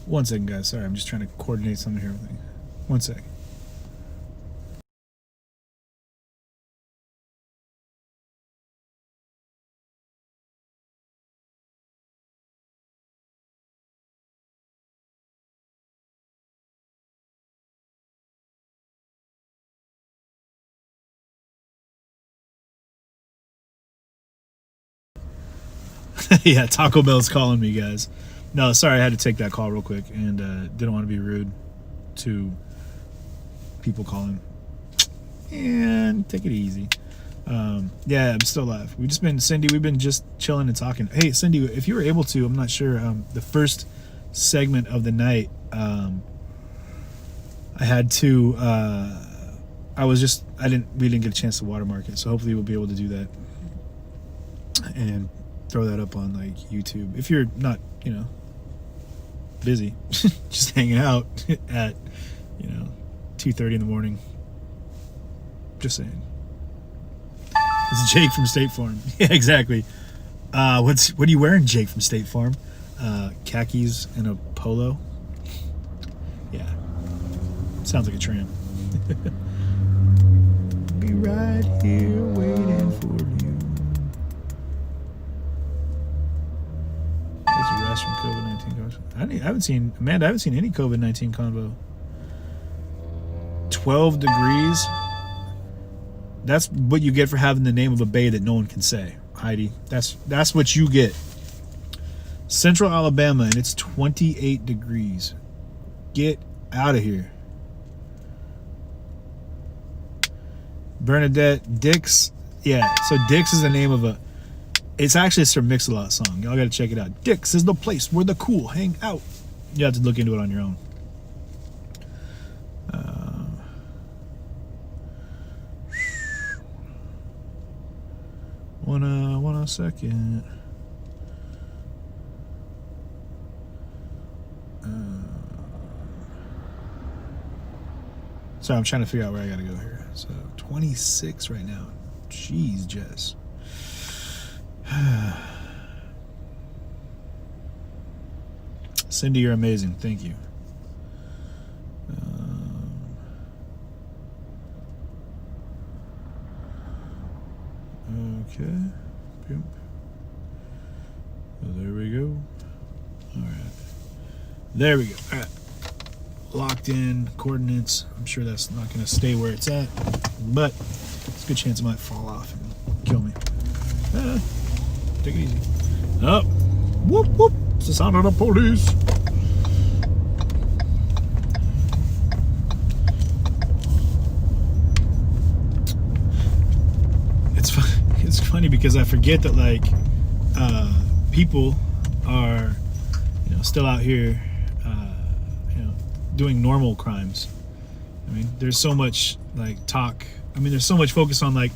One second, guys. Sorry, I'm just trying to coordinate something here. One sec. Yeah, Taco Bell's calling me, guys. No, sorry, I had to take that call real quick, and didn't want to be rude to people calling. And take it easy. Yeah, I'm still alive. We've been just chilling and talking. Hey, Cindy, if you were able to, I'm not sure, the first segment of the night, I had to, we didn't get a chance to watermark it, so hopefully we'll be able to do that and throw that up on like YouTube. If you're not, busy, just hanging out at, 2:30 in the morning. Just saying. This is Jake from State Farm. Yeah, exactly. What are you wearing, Jake from State Farm? Khakis and a polo. Yeah. Sounds like a tramp. Be right here waiting for you. There's a rest from COVID-19 convo. I haven't seen any COVID-19 convo. 12 degrees. That's what you get for having the name of a bay that no one can say, Heidi. That's what you get. Central Alabama, and it's 28 degrees. Get out of here. Bernadette, Dix. Yeah, so Dix is the name of it's actually a Sir Mix-a-Lot song. Y'all gotta check it out. Dix is the place where the cool hang out. You have to look into it on your own. One second. Sorry, I'm trying to figure out where I gotta go here. So 26 right now. Jeez, Jess. Cindy, you're amazing. Thank you. Okay. Boom. So there we go. All right. There we go. All right. Locked in coordinates. I'm sure that's not going to stay where it's at, but it's a good chance it might fall off and kill me. Take it easy. Oh. Whoop, whoop. It's the sound of the police. It's funny because I forget that people are still out here doing normal crimes. I mean, there's so much talk. I mean, there's so much focus on the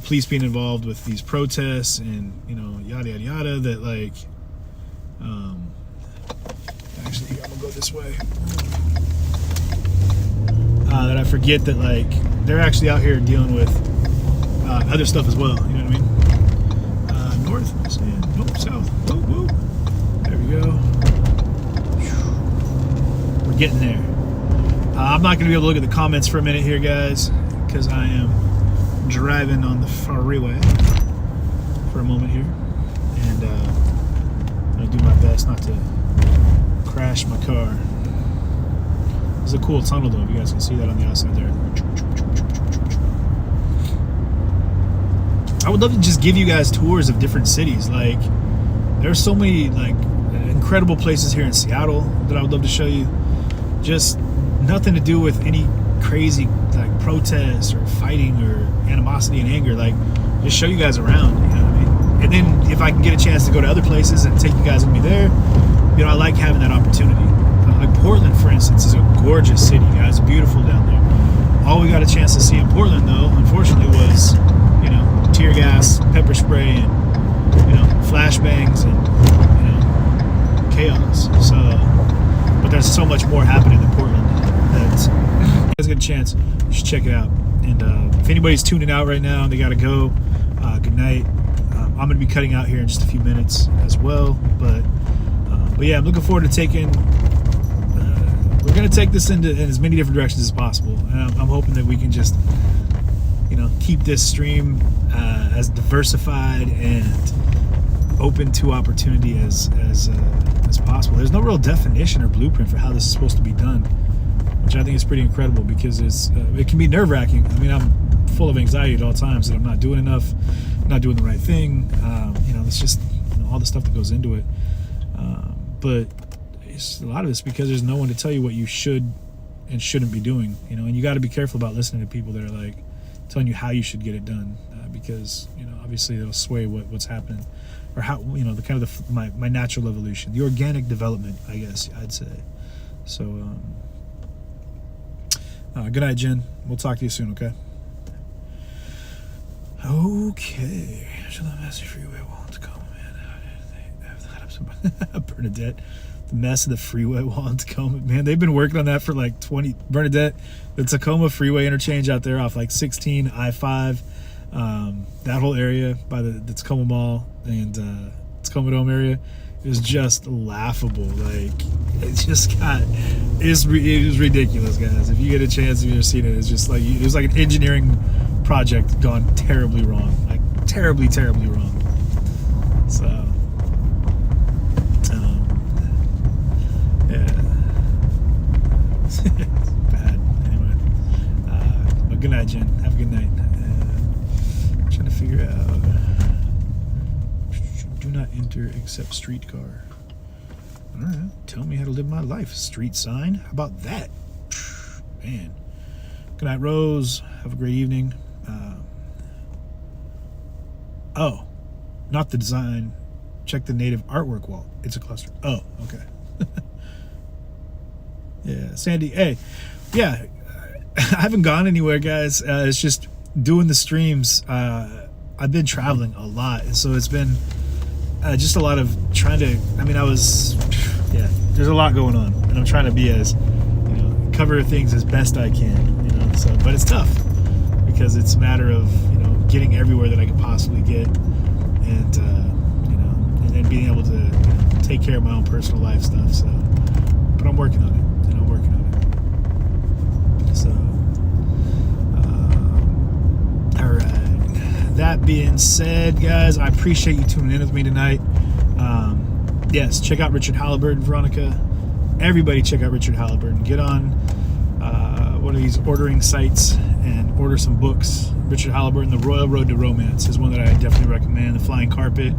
police being involved with these protests and yada yada yada that actually I'm gonna go this way. That I forget that they're actually out here dealing with other stuff as well. You know what I mean? North, nope, south. Whoa, whoa. There we go. We're getting there. I'm not going to be able to look at the comments for a minute here, guys, because I am driving on the freeway for a moment here, and I'm going to do my best not to crash my car. This is a cool tunnel, though. If you guys can see that on the outside there. I would love to just give you guys tours of different cities. There's so many incredible places here in Seattle that I would love to show you. Just nothing to do with any crazy protests or fighting or animosity and anger. Just show you guys around. You know what I mean? And then if I can get a chance to go to other places and take you guys with me there, I like having that opportunity. Portland, for instance, is a gorgeous city, guys. Beautiful down there. All we got a chance to see in Portland, though, unfortunately, was tear gas, pepper spray, and flashbangs and chaos. So, but there's so much more happening in Portland that if you guys get a chance, you should check it out. And if anybody's tuning out right now and they gotta go, good night. I'm gonna be cutting out here in just a few minutes as well. But yeah, I'm looking forward to taking to take this in as many different directions as possible. And I'm hoping that we can just, keep this stream as diversified and open to opportunity as possible. There's no real definition or blueprint for how this is supposed to be done, which I think is pretty incredible because it can be nerve-wracking. I mean, I'm full of anxiety at all times that I'm not doing enough, not doing the right thing. It's just all the stuff that goes into it. But a lot of it's because there's no one to tell you what you should and shouldn't be doing. And you got to be careful about listening to people that are like telling you how you should get it done, because obviously it'll sway what's happening, or how the kind of my natural evolution, the organic development, I guess I'd say. So good night, Jen. We'll talk to you soon. Okay. So the messy freeway won't come, man. Bernadette, the mess of the freeway wall in Tacoma, man. They've been working on that for like 20. Bernadette, the Tacoma freeway interchange out there off like 16 I-5, that whole area by the Tacoma Mall and Tacoma Dome area is just laughable. Like, it was ridiculous, guys. If you get a chance, if you've seen it, it's just like it was like an engineering project gone terribly wrong, like terribly wrong. So yeah. It's bad. Anyway, but good night, Jen. Have a good night. I'm trying to figure out. Do not enter except streetcar. All right. Tell me how to live my life. Street sign. How about that? Man. Good night, Rose. Have a great evening. Not the design. Check the native artwork wall. It's a cluster. Oh, okay. Yeah, Sandy. Hey, yeah, I haven't gone anywhere, guys. It's just doing the streams. I've been traveling a lot, so it's been just a lot of trying to. I mean, there's a lot going on, and I'm trying to be as cover things as best I can. So, but it's tough because it's a matter of getting everywhere that I could possibly get, and and then being able to take care of my own personal life stuff. So, but I'm working on it. So, all right. That being said, guys, I appreciate you tuning in with me tonight. Yes, check out Richard Halliburton, Veronica. Everybody check out Richard Halliburton. Get on one of these ordering sites and order some books. Richard Halliburton, The Royal Road to Romance is one that I definitely recommend. The Flying Carpet,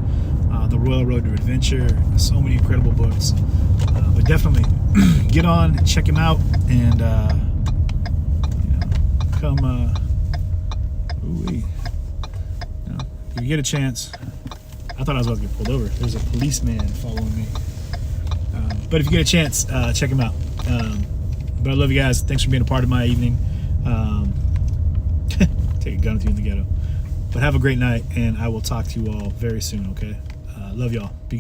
The Royal Road to Adventure. So many incredible books. But definitely get on, check him out, and come. If you get a chance. I thought I was about to get pulled over. There's a policeman following me. But if you get a chance, check him out. But I love you guys. Thanks for being a part of my evening. Take a gun with you in the ghetto. But have a great night, and I will talk to you all very soon, okay? Love y'all. Be